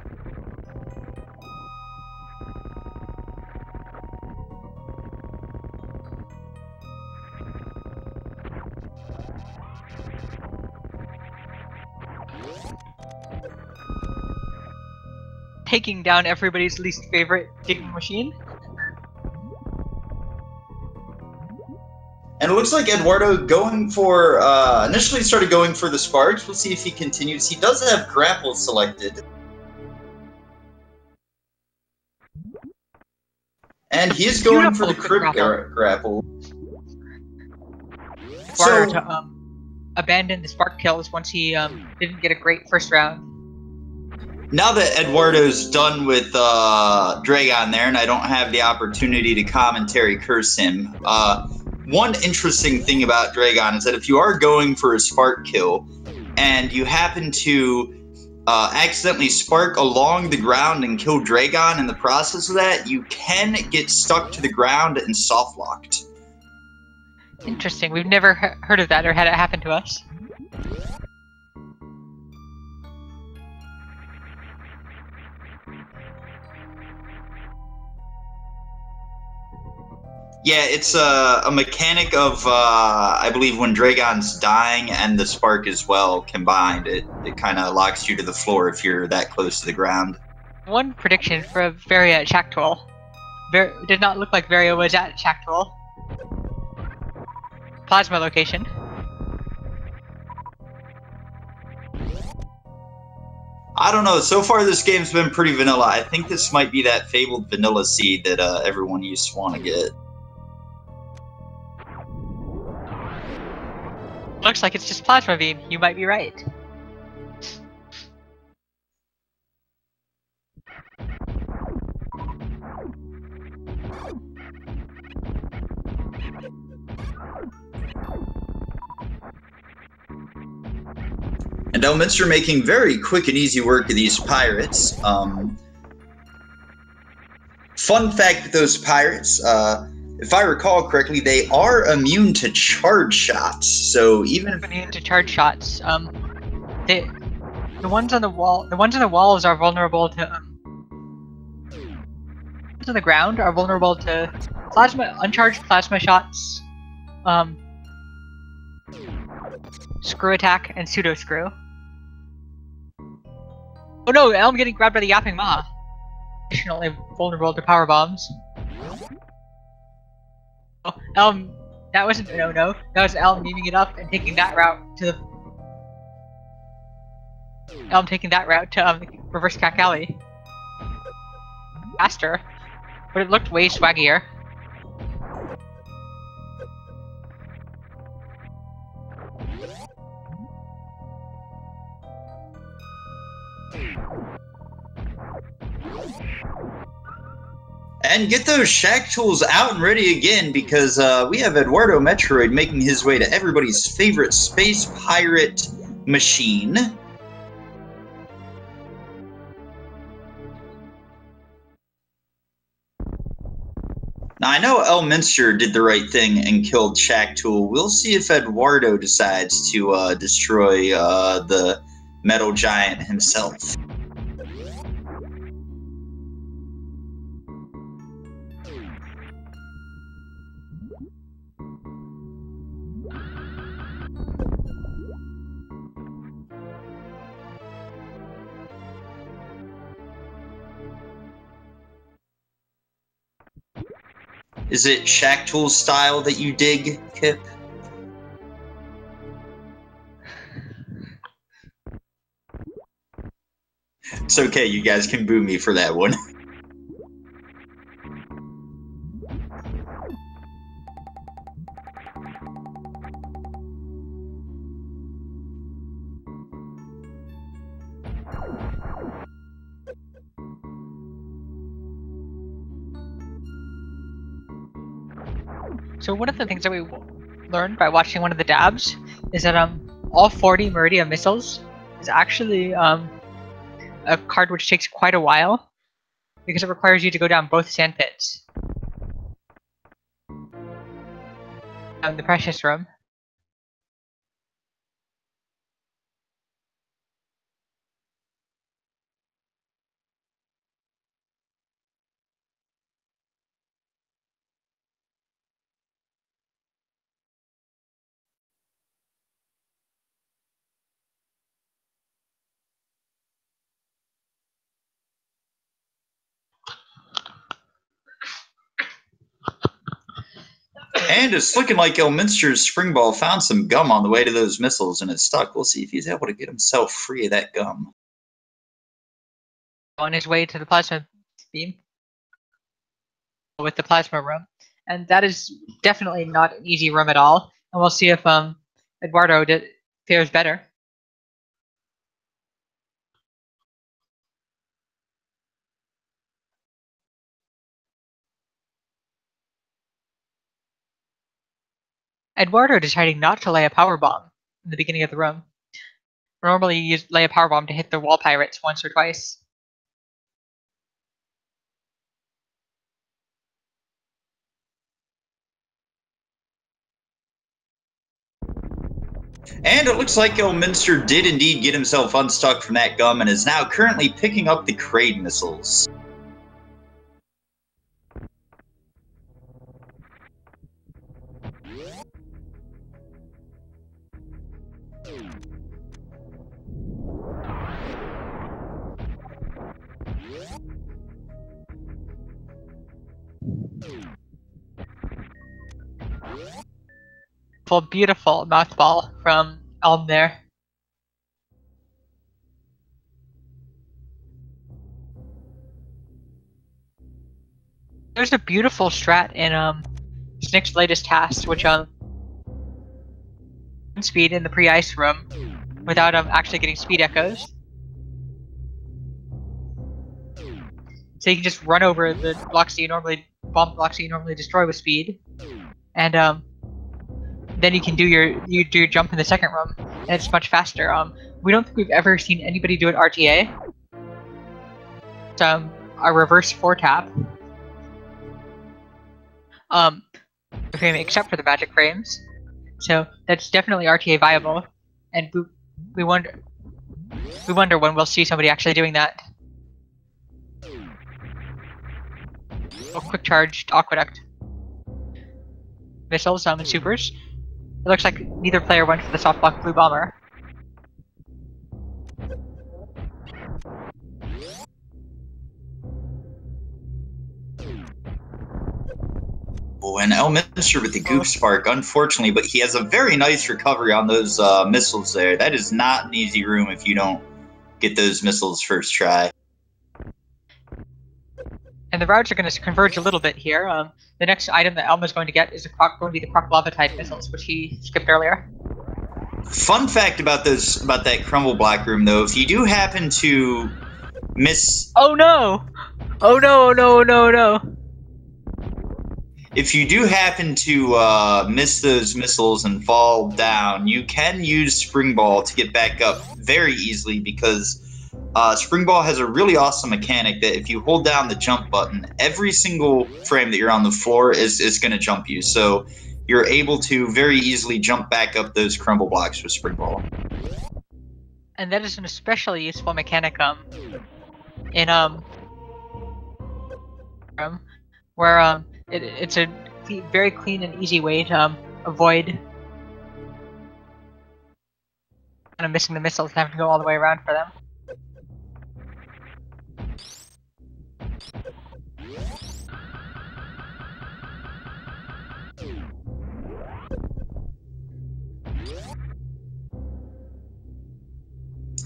Taking down everybody's least favorite digging machine. And it looks like Eduardo going for, initially started going for the sparks. We'll see if he continues. He does have grapple selected. And he is going for the crib grapple. So, to abandon the spark kills once he didn't get a great first round. Now that Eduardo's done with Dragon there, and I don't have the opportunity to commentary curse him, one interesting thing about Dragon is that if you are going for a spark kill, and you happen to accidentally spark along the ground and kill Dragon in the process of that, you can get stuck to the ground and soft locked. Interesting. We've never heard of that or had it happen to us. Yeah, it's a mechanic of, I believe, when Dragon's dying and the spark as well combined, it kind of locks you to the floor if you're that close to the ground. One prediction for Varia at Shaktual. Did not look like Varia was at Shaktual. Plasma location. I don't know, so far this game's been pretty vanilla. I think this might be that fabled vanilla seed that everyone used to want to get. Looks like it's just Plasma Beam. You might be right. And Elminster making very quick and easy work of these pirates. Fun fact with those pirates, if I recall correctly, they are immune to charge shots. So even if immune to charge shots, the ones on the walls are vulnerable to ones on the ground are vulnerable to uncharged plasma shots, screw attack, and pseudo screw. Oh no, Elm getting grabbed by the Yapping Maw. Additionally vulnerable to power bombs. Oh, that wasn't a no-no. That was Elm memeing it up and taking that route to reverse Cack Alley. Faster, but it looked way swaggier. And get those shack tools out and ready again, because we have EduardoMetroid making his way to everybody's favorite space pirate machine. Now, I know Elminster did the right thing and killed Shacktool. We'll see if Eduardo decides to destroy the metal giant himself. Is it Shacktool style that you dig, Kip? It's okay, you guys can boo me for that one. So one of the things that we learned by watching one of the dabs is that all 40 Meridian missiles is actually a card which takes quite a while because it requires you to go down both sand pits. The precious room. And it's looking like Elminster's spring ball found some gum on the way to those missiles and it's stuck. We'll see if he's able to get himself free of that gum. On his way to the plasma beam with the plasma room, and that is definitely not an easy room at all. And we'll see if Eduardo fares better. Eduardo deciding not to lay a power bomb in the beginning of the room. Normally you lay a power bomb to hit the wall pirates once or twice. And it looks like Elminster did indeed get himself unstuck from that gum and is now currently picking up the Kraid missiles. Beautiful mouthball from Elm there. There's a beautiful strat in Snick's latest task, which speed in the pre-ice room without actually getting speed echoes. So you can just run over the blocks that you normally destroy with speed, and then you can do your jump in the second room, and it's much faster. We don't think we've ever seen anybody do an RTA. It's a reverse 4-tap. Except for the magic frames. So that's definitely RTA viable, and we wonder when we'll see somebody actually doing that. Oh, quick charged aqueduct missiles and supers. It looks like neither player went for the soft block blue bomber. Oh, and Elminster with the goof spark, unfortunately, but he has a very nice recovery on those missiles there. That is not an easy room if you don't get those missiles first try. And the routes are going to converge a little bit here. The next item that Elm is going to get is going to be the Croc Lava type missiles, which he skipped earlier. Fun fact about that crumble block room, though, if you do happen to miss... Oh no! Oh no, oh no, oh no, oh no! If you do happen to miss those missiles and fall down, you can use Spring Ball to get back up very easily, because Spring Ball has a really awesome mechanic that if you hold down the jump button, every single frame that you're on the floor is going to jump you. So you're able to very easily jump back up those crumble blocks with Spring Ball. And that is an especially useful mechanic in where it's a very clean and easy way to avoid kind of missing the missiles and having to go all the way around for them.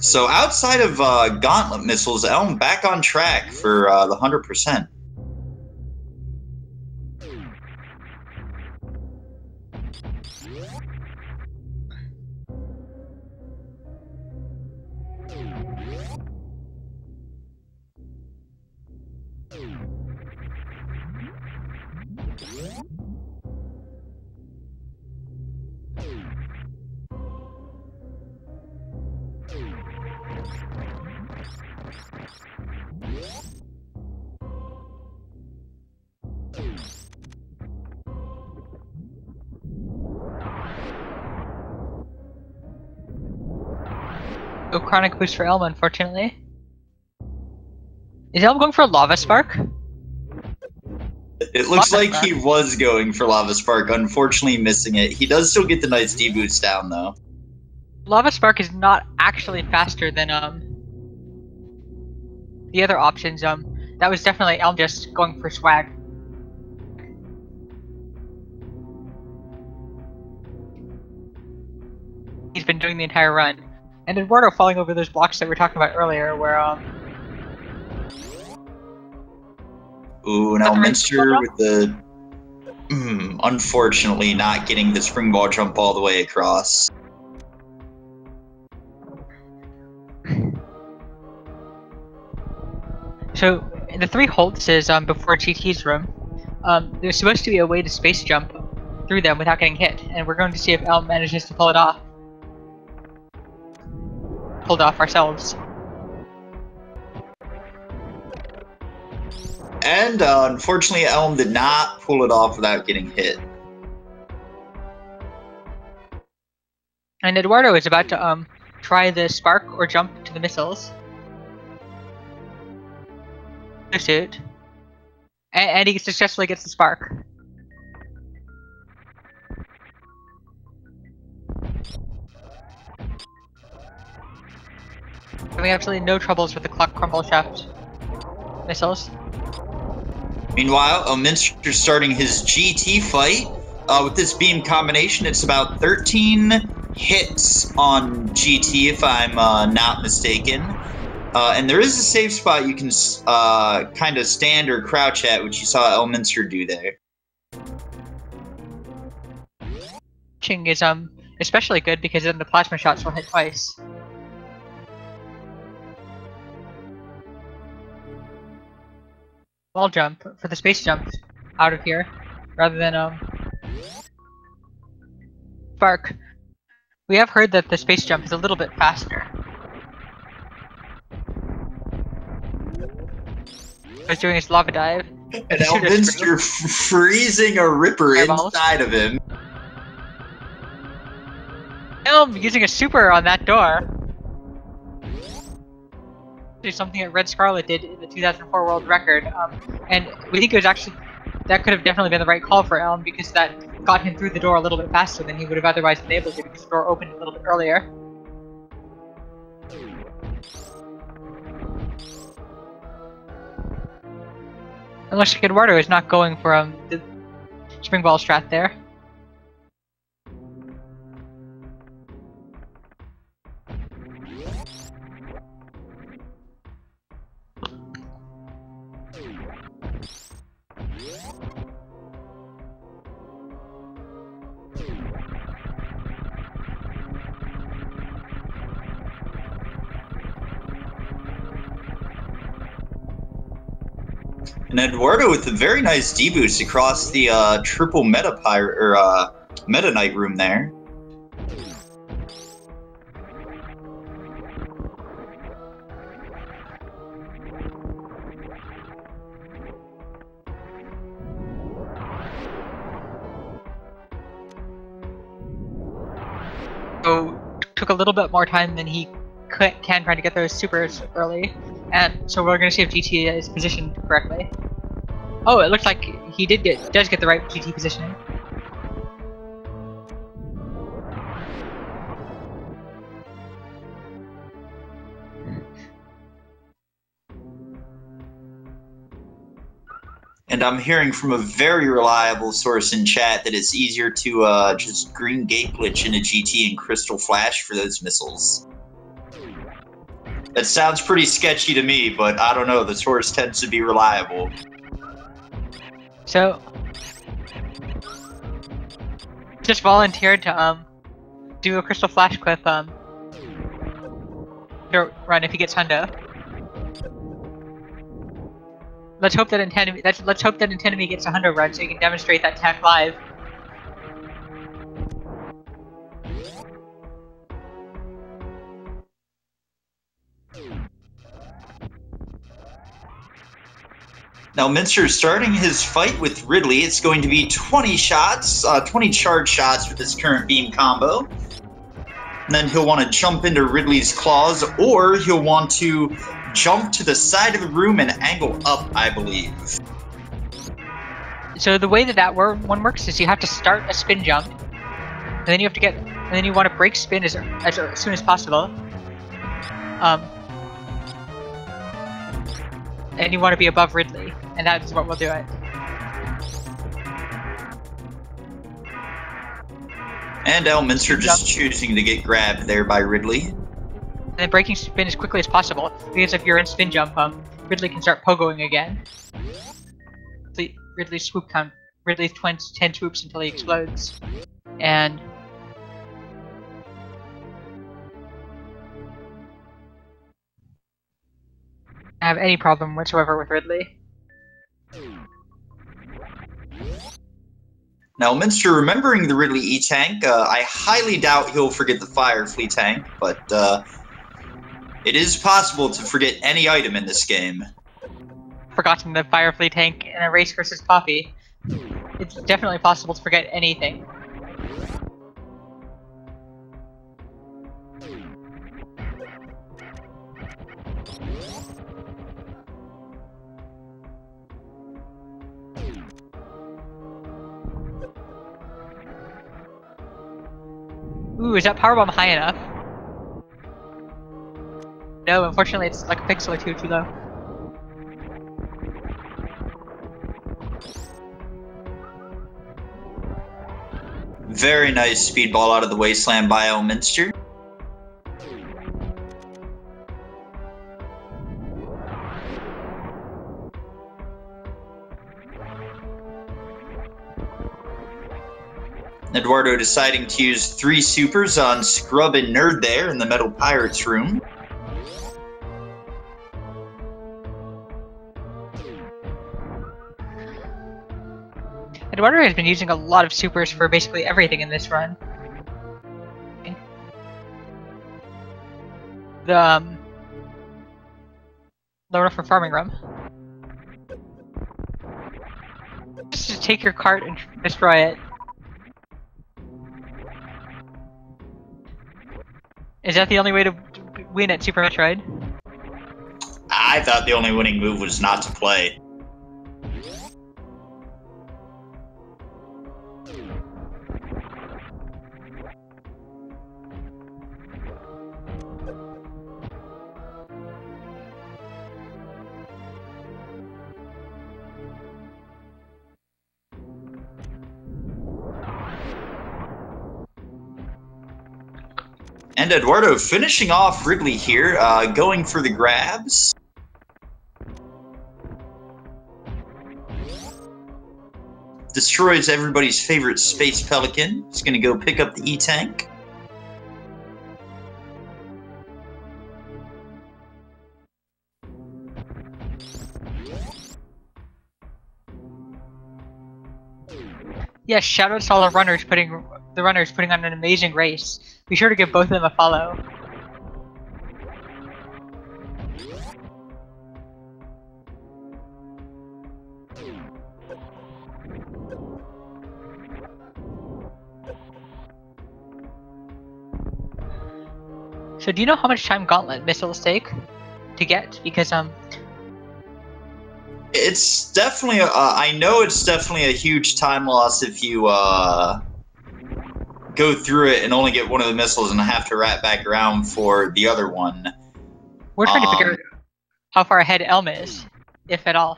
So outside of Gauntlet missiles, Elm back on track for the 100%. No chronic boost for Elm, unfortunately. Is Elm going for a Lava Spark? It looks like he was going for Lava Spark, unfortunately missing it. He does still get the nice D-boost down, though. Lava Spark is not actually faster than the other options. That was definitely Elm just going for swag. He's been doing the entire run. And Eduardo falling over those blocks that we were talking about earlier, where Ooh, now Elminster with the unfortunately not getting the spring ball jump all the way across. So the 3 holds is before TT's room. There's supposed to be a way to space jump through them without getting hit, and we're going to see if Elm manages to pull it off. Pulled off ourselves. And unfortunately, Elm did not pull it off without getting hit. And Eduardo is about to try the spark or jump to the missiles. Suit. And he successfully gets the spark. Having absolutely no troubles with the clock crumble shaft missiles. Meanwhile, Elminster's starting his GT fight. With this beam combination, it's about 13 hits on GT, if I'm not mistaken. And there is a safe spot you can kind of stand or crouch at, which you saw Elminster do there. Crouching is especially good because then the plasma shots will hit twice. Wall jump for the space jump out of here, rather than spark. We have heard that the space jump is a little bit faster. He's doing his lava dive. And Elminster freezing a ripper inside of him. Elm using a super on that door. Something that Red Scarlet did in the 2004 world record, and we think it was actually that could have definitely been the right call for Elm because that got him through the door a little bit faster than he would have otherwise been able to because the door opened a little bit earlier. It looks like Eduardo is not going for the spring ball strat there. And Eduardo with a very nice D-boost across the triple Meta Knight room there. So took a little bit more time than he can trying to get those supers early, and so we're going to see if GT is positioned correctly. Oh, it looks like he does get the right GT positioning. And I'm hearing from a very reliable source in chat that it's easier to just green gate glitch into GT and Crystal Flash for those missiles. That sounds pretty sketchy to me, but I don't know, the source tends to be reliable. So, just volunteered to do a Crystal Flash clip run if he gets hundo. Let's hope that Intendemy gets a hundo run so he can demonstrate that tech live. Now, Minster is starting his fight with Ridley. It's going to be 20 shots, 20 charge shots with his current beam combo. And then he'll want to jump into Ridley's claws, or he'll want to jump to the side of the room and angle up, I believe. So the way that one works is you have to start a spin jump, and then you want to break spin as soon as possible. And you want to be above Ridley, and that is what will do it. And Elminster just choosing to get grabbed there by Ridley. And then breaking spin as quickly as possible, because if you're in spin jump, Ridley can start pogoing again. Ridley's swoop count, Ridley's 10 swoops until he explodes. And have any problem whatsoever with Ridley. Now, Minster, remembering the Ridley E-Tank, I highly doubt he'll forget the Firefly tank, but it is possible to forget any item in this game. Forgotten the Firefly tank in a race versus Poppy. It's definitely possible to forget anything. Ooh, is that powerbomb high enough? No, unfortunately it's like a pixel or two too low. Very nice speedball out of the wasteland by Elminster. Eduardo deciding to use 3 supers on Scrub and Nerd there in the Metal Pirates room. Eduardo has been using a lot of supers for basically everything in this run. The one for farming room. Just take your cart and destroy it. Is that the only way to win at Super Metroid? I thought the only winning move was not to play. And Eduardo finishing off Ridley here, going for the grabs. Destroys everybody's favorite Space Pelican. He's going to go pick up the E-Tank. Yes, shout out to all the runners putting on an amazing race. Be sure to give both of them a follow. So do you know how much time Gauntlet missiles take to get? Because it's definitely I know it's definitely a huge time loss if you go through it and only get one of the missiles and have to wrap back around for the other one. We're trying to figure out how far ahead Elm is, if at all.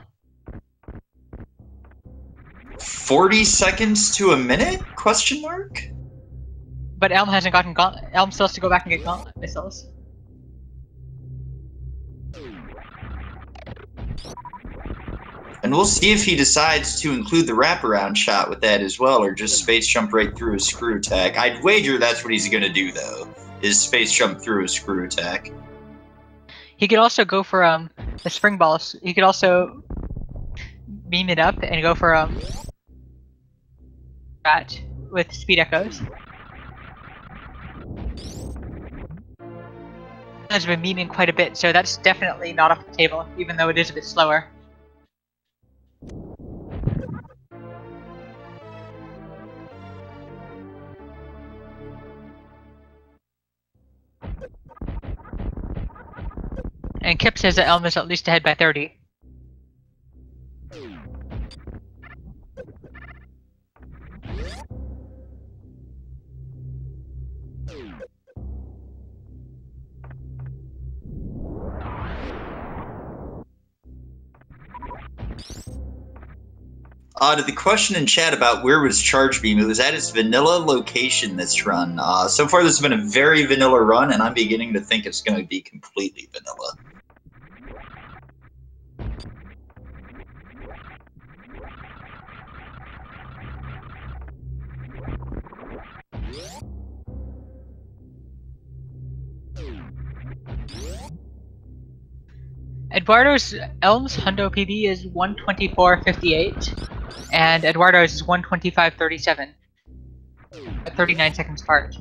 40 seconds to a minute? Question mark? But Elm hasn't gotten Gauntlet. Elm still has to go back and get Gauntlet missiles. And we'll see if he decides to include the wraparound shot with that as well, or just space jump right through a screw attack. I'd wager that's what he's going to do, though, is space jump through a screw attack. He could also go for the spring balls. He could also beam it up and go for that with speed echoes. Has been memeing quite a bit, so that's definitely not off the table, even though it is a bit slower. And Kip says that Elm is at least ahead by 30. To the question in chat about where was Charge Beam, it was at its vanilla location this run. So far this has been a very vanilla run, and I'm beginning to think it's going to be completely vanilla. Eduardo's Elm's Hundo PB is 124.58. And Eduardo's is 1:25:37. At 39 seconds apart.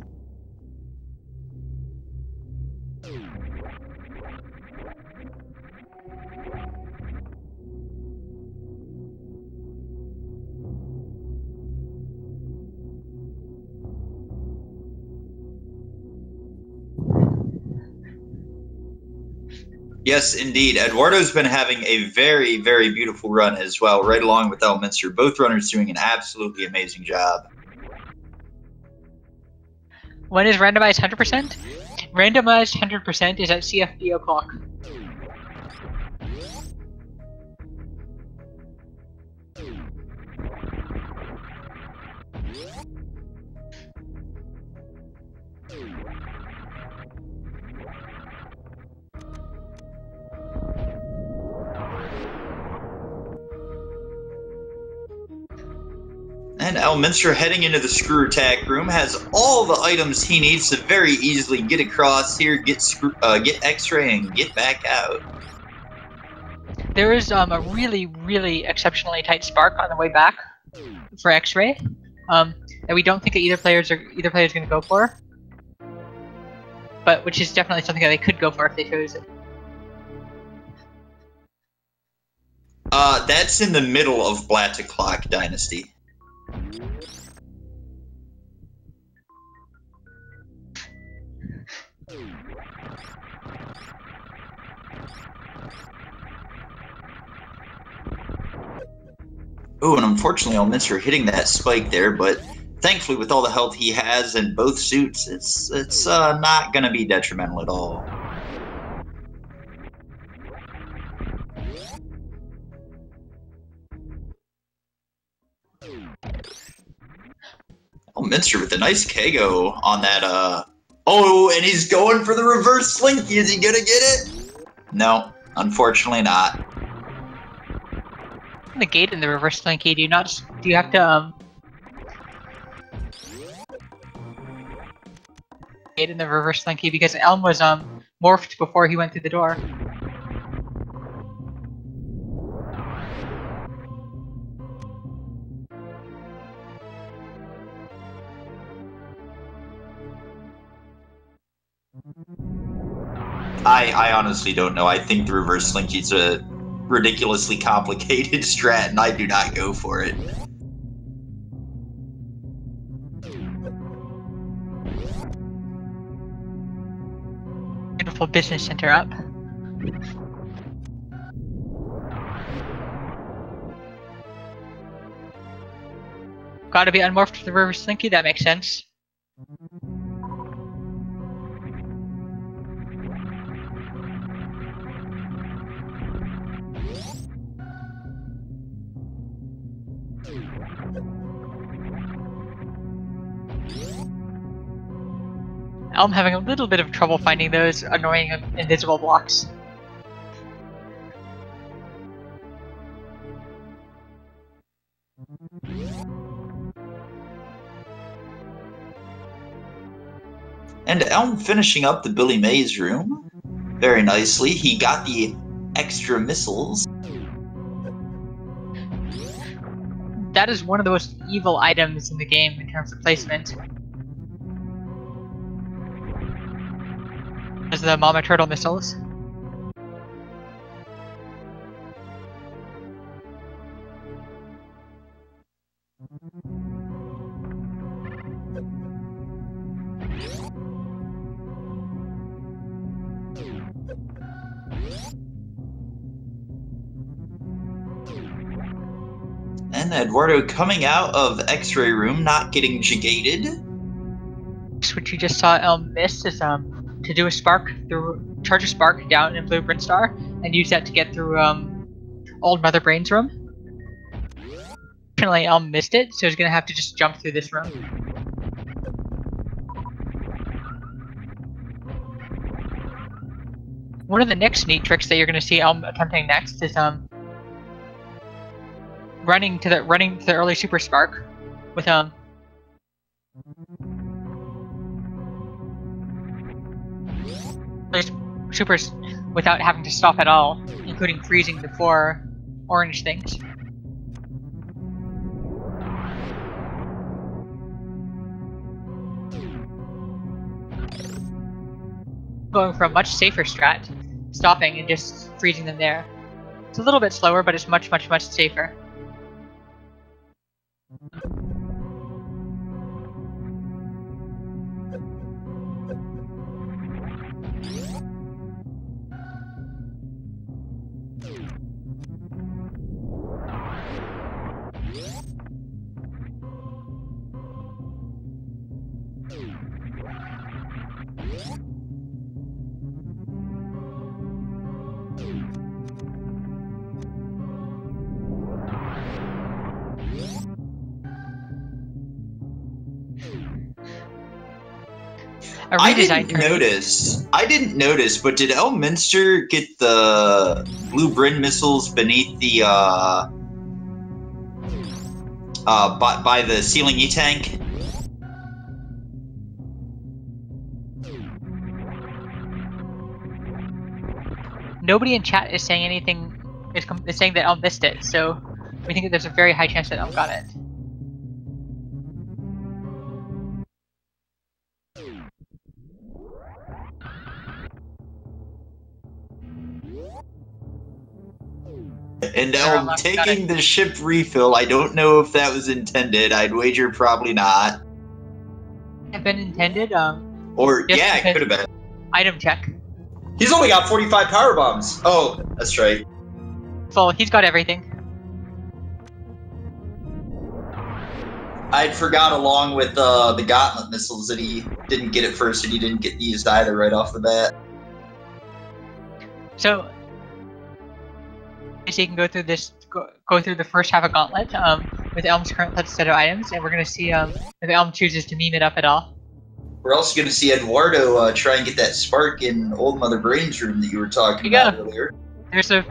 Yes, indeed. Eduardo's been having a very, very beautiful run as well, right along with Elminster. Both runners doing an absolutely amazing job. When is randomized 100%? Randomized 100% is at CFB o'clock. And Elminster, heading into the screw attack room, has all the items he needs to very easily get across here, get X-ray, and get back out. There is a really, really exceptionally tight spark on the way back for X-ray, that we don't think that either player is going to go for, but which is definitely something that they could go for if they chose it. That's in the middle of Blatta Clock Dynasty. Oh, and unfortunately, Elminster hitting that spike there, but thankfully, with all the health he has in both suits, it's not going to be detrimental at all. Elminster with a nice KO on that, Oh, and he's going for the reverse slinky. Is he gonna get it? No, unfortunately not. The gate in the reverse slinky, do you have to, gate in the reverse slinky because Elm was, morphed before he went through the door. I honestly don't know. I think the reverse slinky's a ridiculously complicated strat, and I do not go for it. Beautiful business center up. Gotta be unmorphed to the reverse slinky, that makes sense. I'm having a little bit of trouble finding those annoying invisible blocks. And Elm finishing up the Billy Mays room very nicely. He got the extra missiles. That is one of the most evil items in the game in terms of placement. As the Mama Turtle missiles. And Eduardo coming out of X-ray room, not getting jigated. What you just saw Elm miss is to do a spark through, charge a spark down in Blueprint Star, and use that to get through Old Mother Brain's room. Fortunately, Elm missed it, so he's gonna have to just jump through this room. One of the next neat tricks that you're gonna see Elm attempting next is running to the early super spark with supers without having to stop at all, including freezing the 4 orange things. going for a much safer strat, stopping and just freezing them there. It's a little bit slower, but it's much safer. I didn't notice, but did Elminster get the blue Bryn missiles beneath the by the ceiling E-tank? Nobody in chat is saying anything. Is saying that Elm missed it, so we think that there's a very high chance that Elm got it. And Elm taking the ship refill, I don't know if that was intended. I'd wager probably not. Have been intended, Or, yeah, it could have been. Item check. He's only got 45 power bombs. Oh, that's right. So he's got everything. I'd forgot along with the gauntlet missiles that he didn't get at first, and he didn't get used either right off the bat. So you can go through this, go through the first half of Gauntlet with Elm's current set of items, and we're gonna see if Elm chooses to meme it up at all. We're also gonna see Eduardo try and get that spark in Old Mother Brain's room that you were talking about earlier. There's a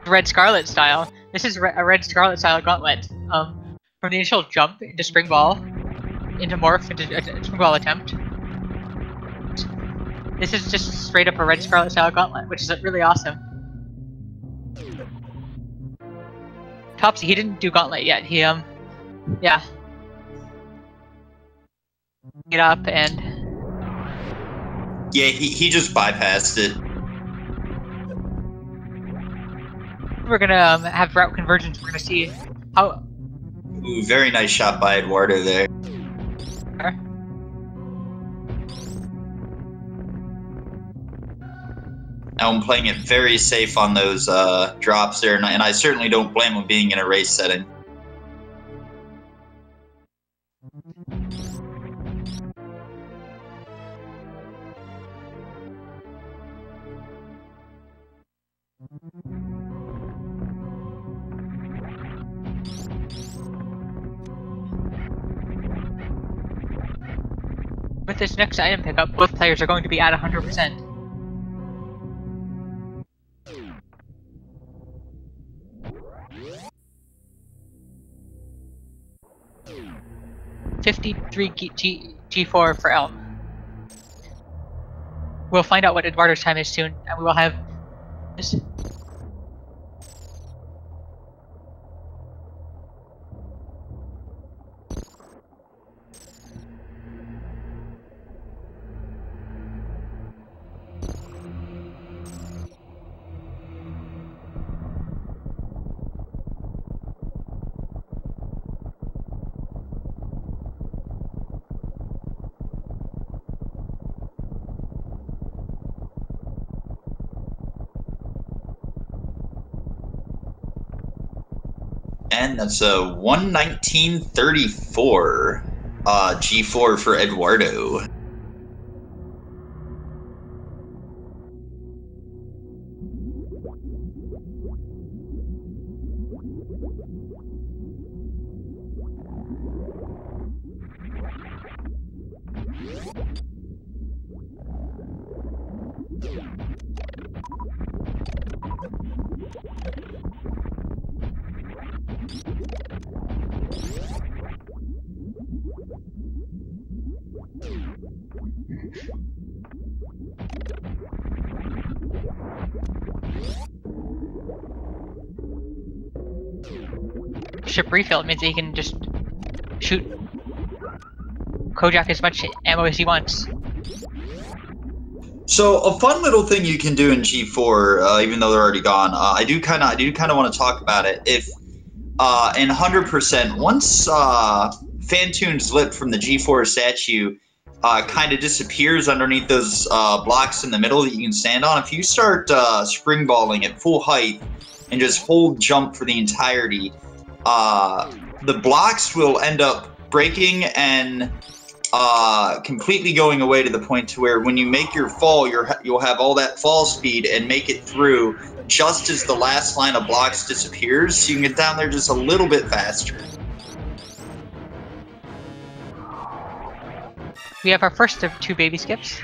Red Scarlet style. This is a Red Scarlet style Gauntlet. From the initial jump into Spring Ball, into Morph, into Spring Ball attempt. This is just straight up a Red Scarlet style Gauntlet, which is really awesome. Topsy, he didn't do Gauntlet yet. He yeah. Get up and yeah, he just bypassed it. We're gonna have route convergence. We're gonna see how. Ooh, very nice shot by Eduardo there. I'm playing it very safe on those drops there, and I certainly don't blame him being in a race setting. With this next item pickup, both players are going to be at 100%. G4 for Elm. We'll find out what Eduardo's time is soon, and we will have this. And that's a 119.34 G4 for Eduardo. Ship refill means that he can just shoot Kojak as much ammo as he wants. So a fun little thing you can do in G4, even though they're already gone, I do kind of want to talk about it. If in 100%, once Fantoon's lip from the G4 statue kind of disappears underneath those blocks in the middle that you can stand on, if you start springballing at full height and just hold jump for the entirety, the blocks will end up breaking and completely going away to the point to where when you make your fall, you'll have all that fall speed and make it through just as the last line of blocks disappears, so you can get down there just a little bit faster. We have our first of 2 baby skips.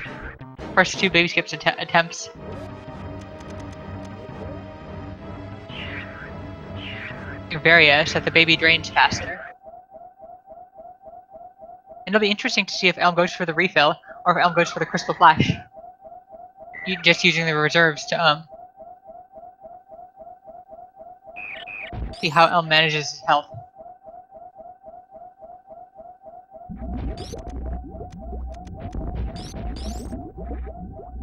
First 2 baby skips attempts. Various that the baby drains faster. And it'll be interesting to see if Elm goes for the refill or if Elm goes for the crystal flash. Just using the reserves to see how Elm manages his health.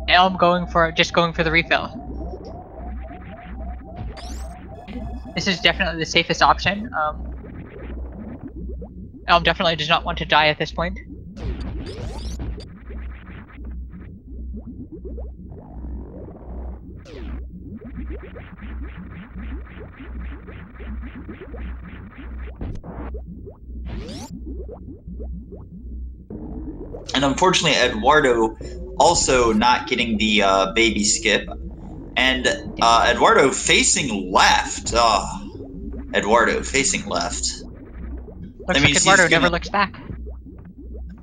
Elm going for the refill. This is definitely the safest option. Elm definitely does not want to die at this point. And unfortunately, Eduardo also not getting the baby skip. And Eduardo facing left. Eduardo facing left. Looks like Eduardo never looks back.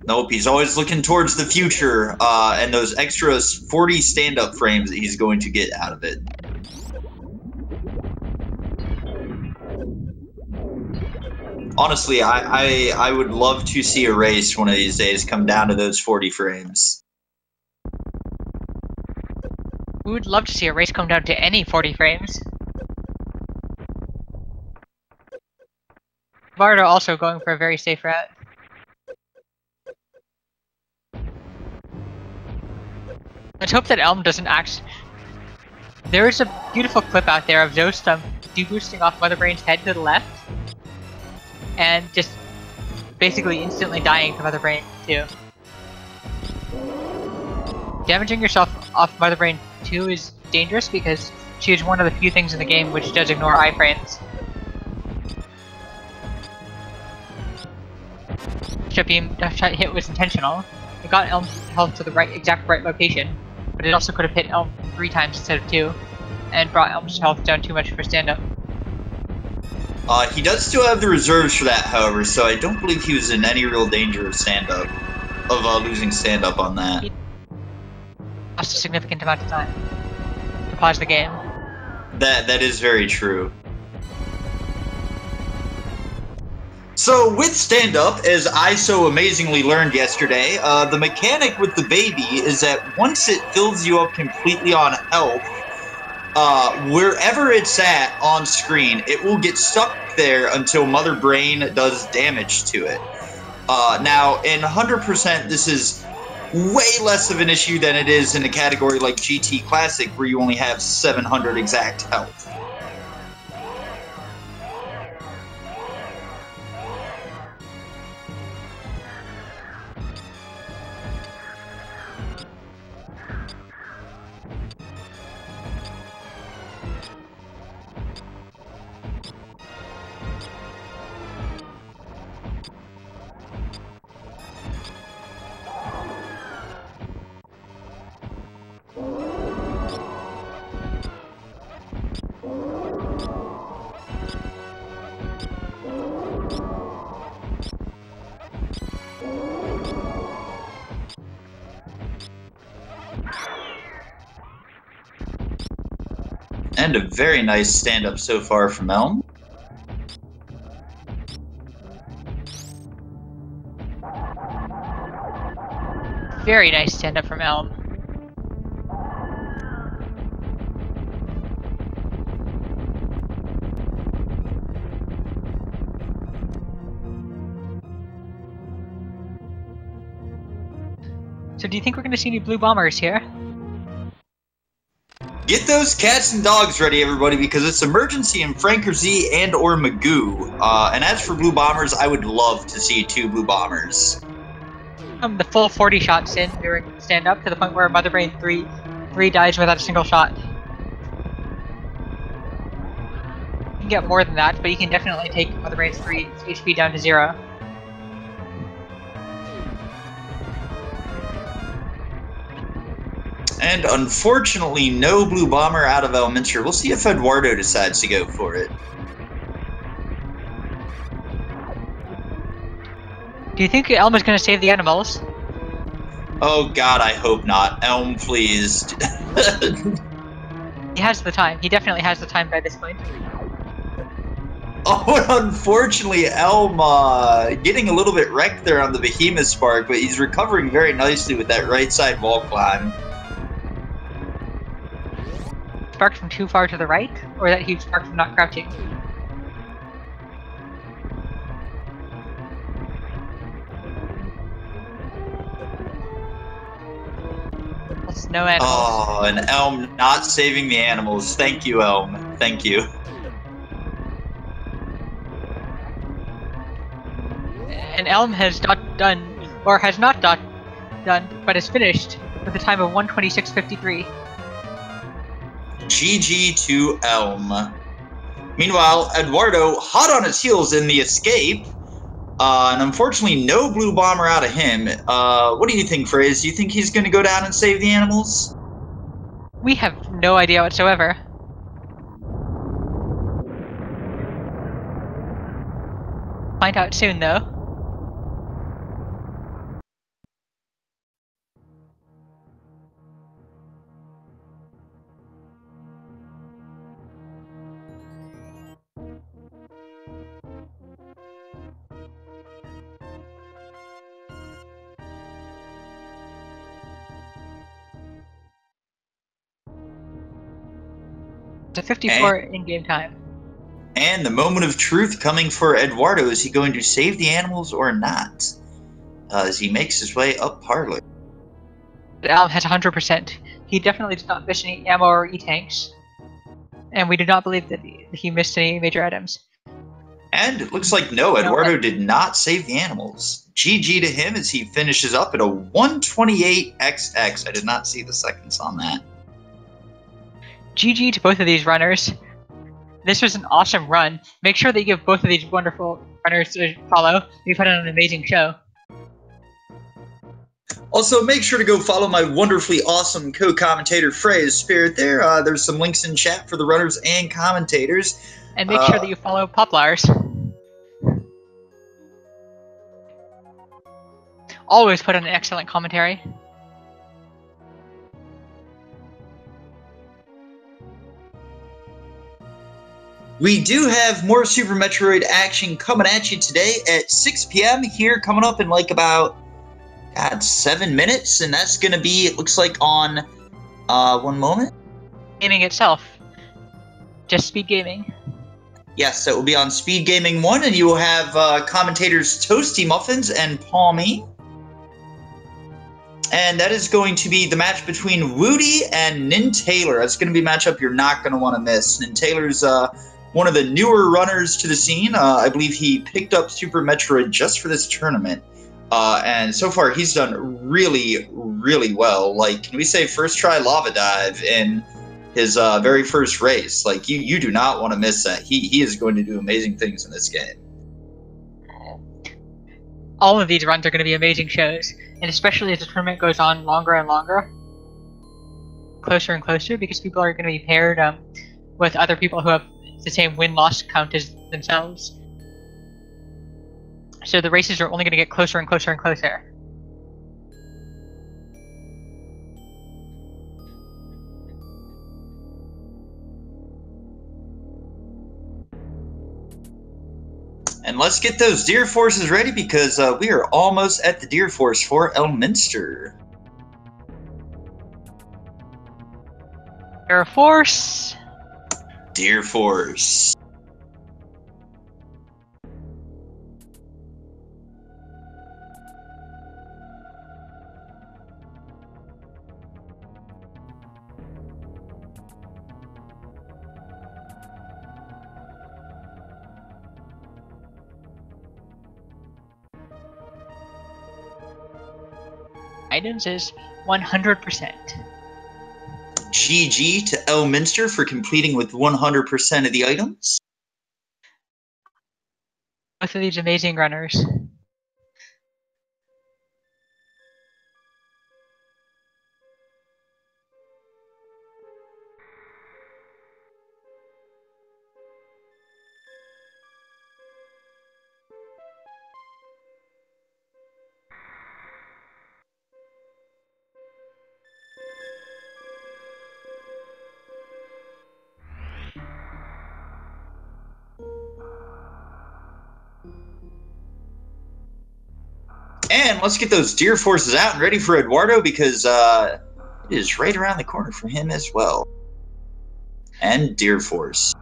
Nope, he's always looking towards the future, and those extra 40 stand-up frames that he's going to get out of it. Honestly, I would love to see a race one of these days come down to those 40 frames. We would love to see a race come down to any 40 frames. Eduardo also going for a very safe route. Let's hope that Elm doesn't act. There is a beautiful clip out there of Zoast deboosting off Mother Brain's head to the left, and just basically instantly dying to Mother Brain too. Damaging yourself off Mother Brain 2 is dangerous because she is one of the few things in the game which does ignore iframes. That hit was intentional. It got Elm's health to the exact right location, but it also could have hit Elm 3 times instead of 2, and brought Elm's health down too much for stand-up. He does still have the reserves for that, however, so I don't believe he was in any real danger of stand-up, of losing stand-up on that. He lost a significant amount of time to pause the game. That is very true. So with stand-up, as I so amazingly learned yesterday, the mechanic with the baby is that once it fills you up completely on health, wherever it's at on screen, it will get stuck there until Mother Brain does damage to it. Now, in 100%, this is way less of an issue than it is in a category like GT Classic, where you only have 700 exact health. And a very nice stand-up so far from Elm. Very nice stand-up from Elm. So do you think we're going to see any blue bombers here? Get those cats and dogs ready, everybody, because it's emergency in Frankerzy and or Magoo. And as for blue bombers, I would love to see 2 blue bombers. The full 40 shots in during stand-up to the point where Mother Brain 3 dies without a single shot. You can get more than that, but you can definitely take Mother Brain 3's HP down to 0. And unfortunately, no blue bomber out of Elminster. We'll see if Eduardo decides to go for it. Do you think Elm is going to save the animals? Oh god, I hope not. Elm, please. He has the time. He definitely has the time by this point. Oh, unfortunately, Elm getting a little bit wrecked there on the Behemoth Spark, but he's recovering very nicely with that right side wall climb. Sparked from too far to the right, or that he sparked from not crouching? That's no animals. Oh, and Elm not saving the animals. Thank you, Elm. Thank you. And Elm has not done, but has finished with a time of 1:26:53. GG to Elm. Meanwhile, Eduardo, hot on his heels in the escape, and unfortunately no blue bomber out of him. What do you think, Fraze? Do you think he's going to go down and save the animals? We have no idea whatsoever. Find out soon, though. To 54 in-game time. And the moment of truth coming for Eduardo. Is he going to save the animals or not? As he makes his way up parlor. Elm has 100%. He definitely did not miss any ammo or E-tanks. And we do not believe that he missed any major items. And it looks like no, Eduardo did not save the animals. GG to him as he finishes up at a 128XX. I did not see the seconds on that. GG to both of these runners. This was an awesome run. Make sure that you give both of these wonderful runners a follow. We put on an amazing show. Also, make sure to go follow my wonderfully awesome co-commentator, Freya's Spirit there. There's some links in chat for the runners and commentators. And make sure that you follow Poplars. Always put on an excellent commentary. We do have more Super Metroid action coming at you today at 6 p.m. here, coming up in like about, 7 minutes. And that's going to be, it looks like, on, one moment. Gaming itself. Just Speed Gaming. Yes, it will be on Speed Gaming 1, and you will have commentators Toasty Muffins and Palmy. And that is going to be the match between Woody and Nin Taylor. That's going to be a matchup you're not going to want to miss. Nin Taylor's one of the newer runners to the scene. I believe he picked up Super Metroid just for this tournament. And so far, he's done really, really well. Like, can we say first try lava dive in his very first race? Like, you do not want to miss that. He is going to do amazing things in this game. All of these runs are going to be amazing shows, and especially as the tournament goes on longer and longer, closer and closer, because people are going to be paired with other people who have the same win-loss count as themselves. So the races are only going to get closer and closer and closer. And let's get those Deer Forces ready, because we are almost at the Deer Force for Elminster. Deer Force. Deer Force. items is 100%. GG to Elminster for completing with 100% of the items. Both of these amazing runners. And let's get those deer forces out and ready for Eduardo, because it is right around the corner for him as well. And deer force.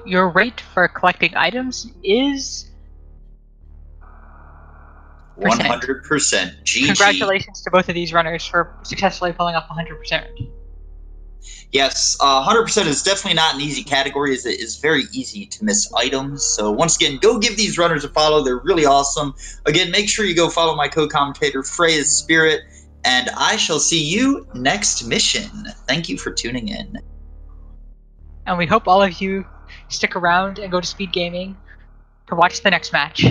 Your rate for collecting items is 100%. GG. Congratulations to both of these runners for successfully pulling off 100%. Yes, 100% is definitely not an easy category, as it is very easy to miss items. So once again, go give these runners a follow. They're really awesome. Again, make sure you go follow my co-commentator, Freya's Spirit, and I shall see you next mission. Thank you for tuning in. And we hope all of you stick around and go to Speed Gaming to watch the next match.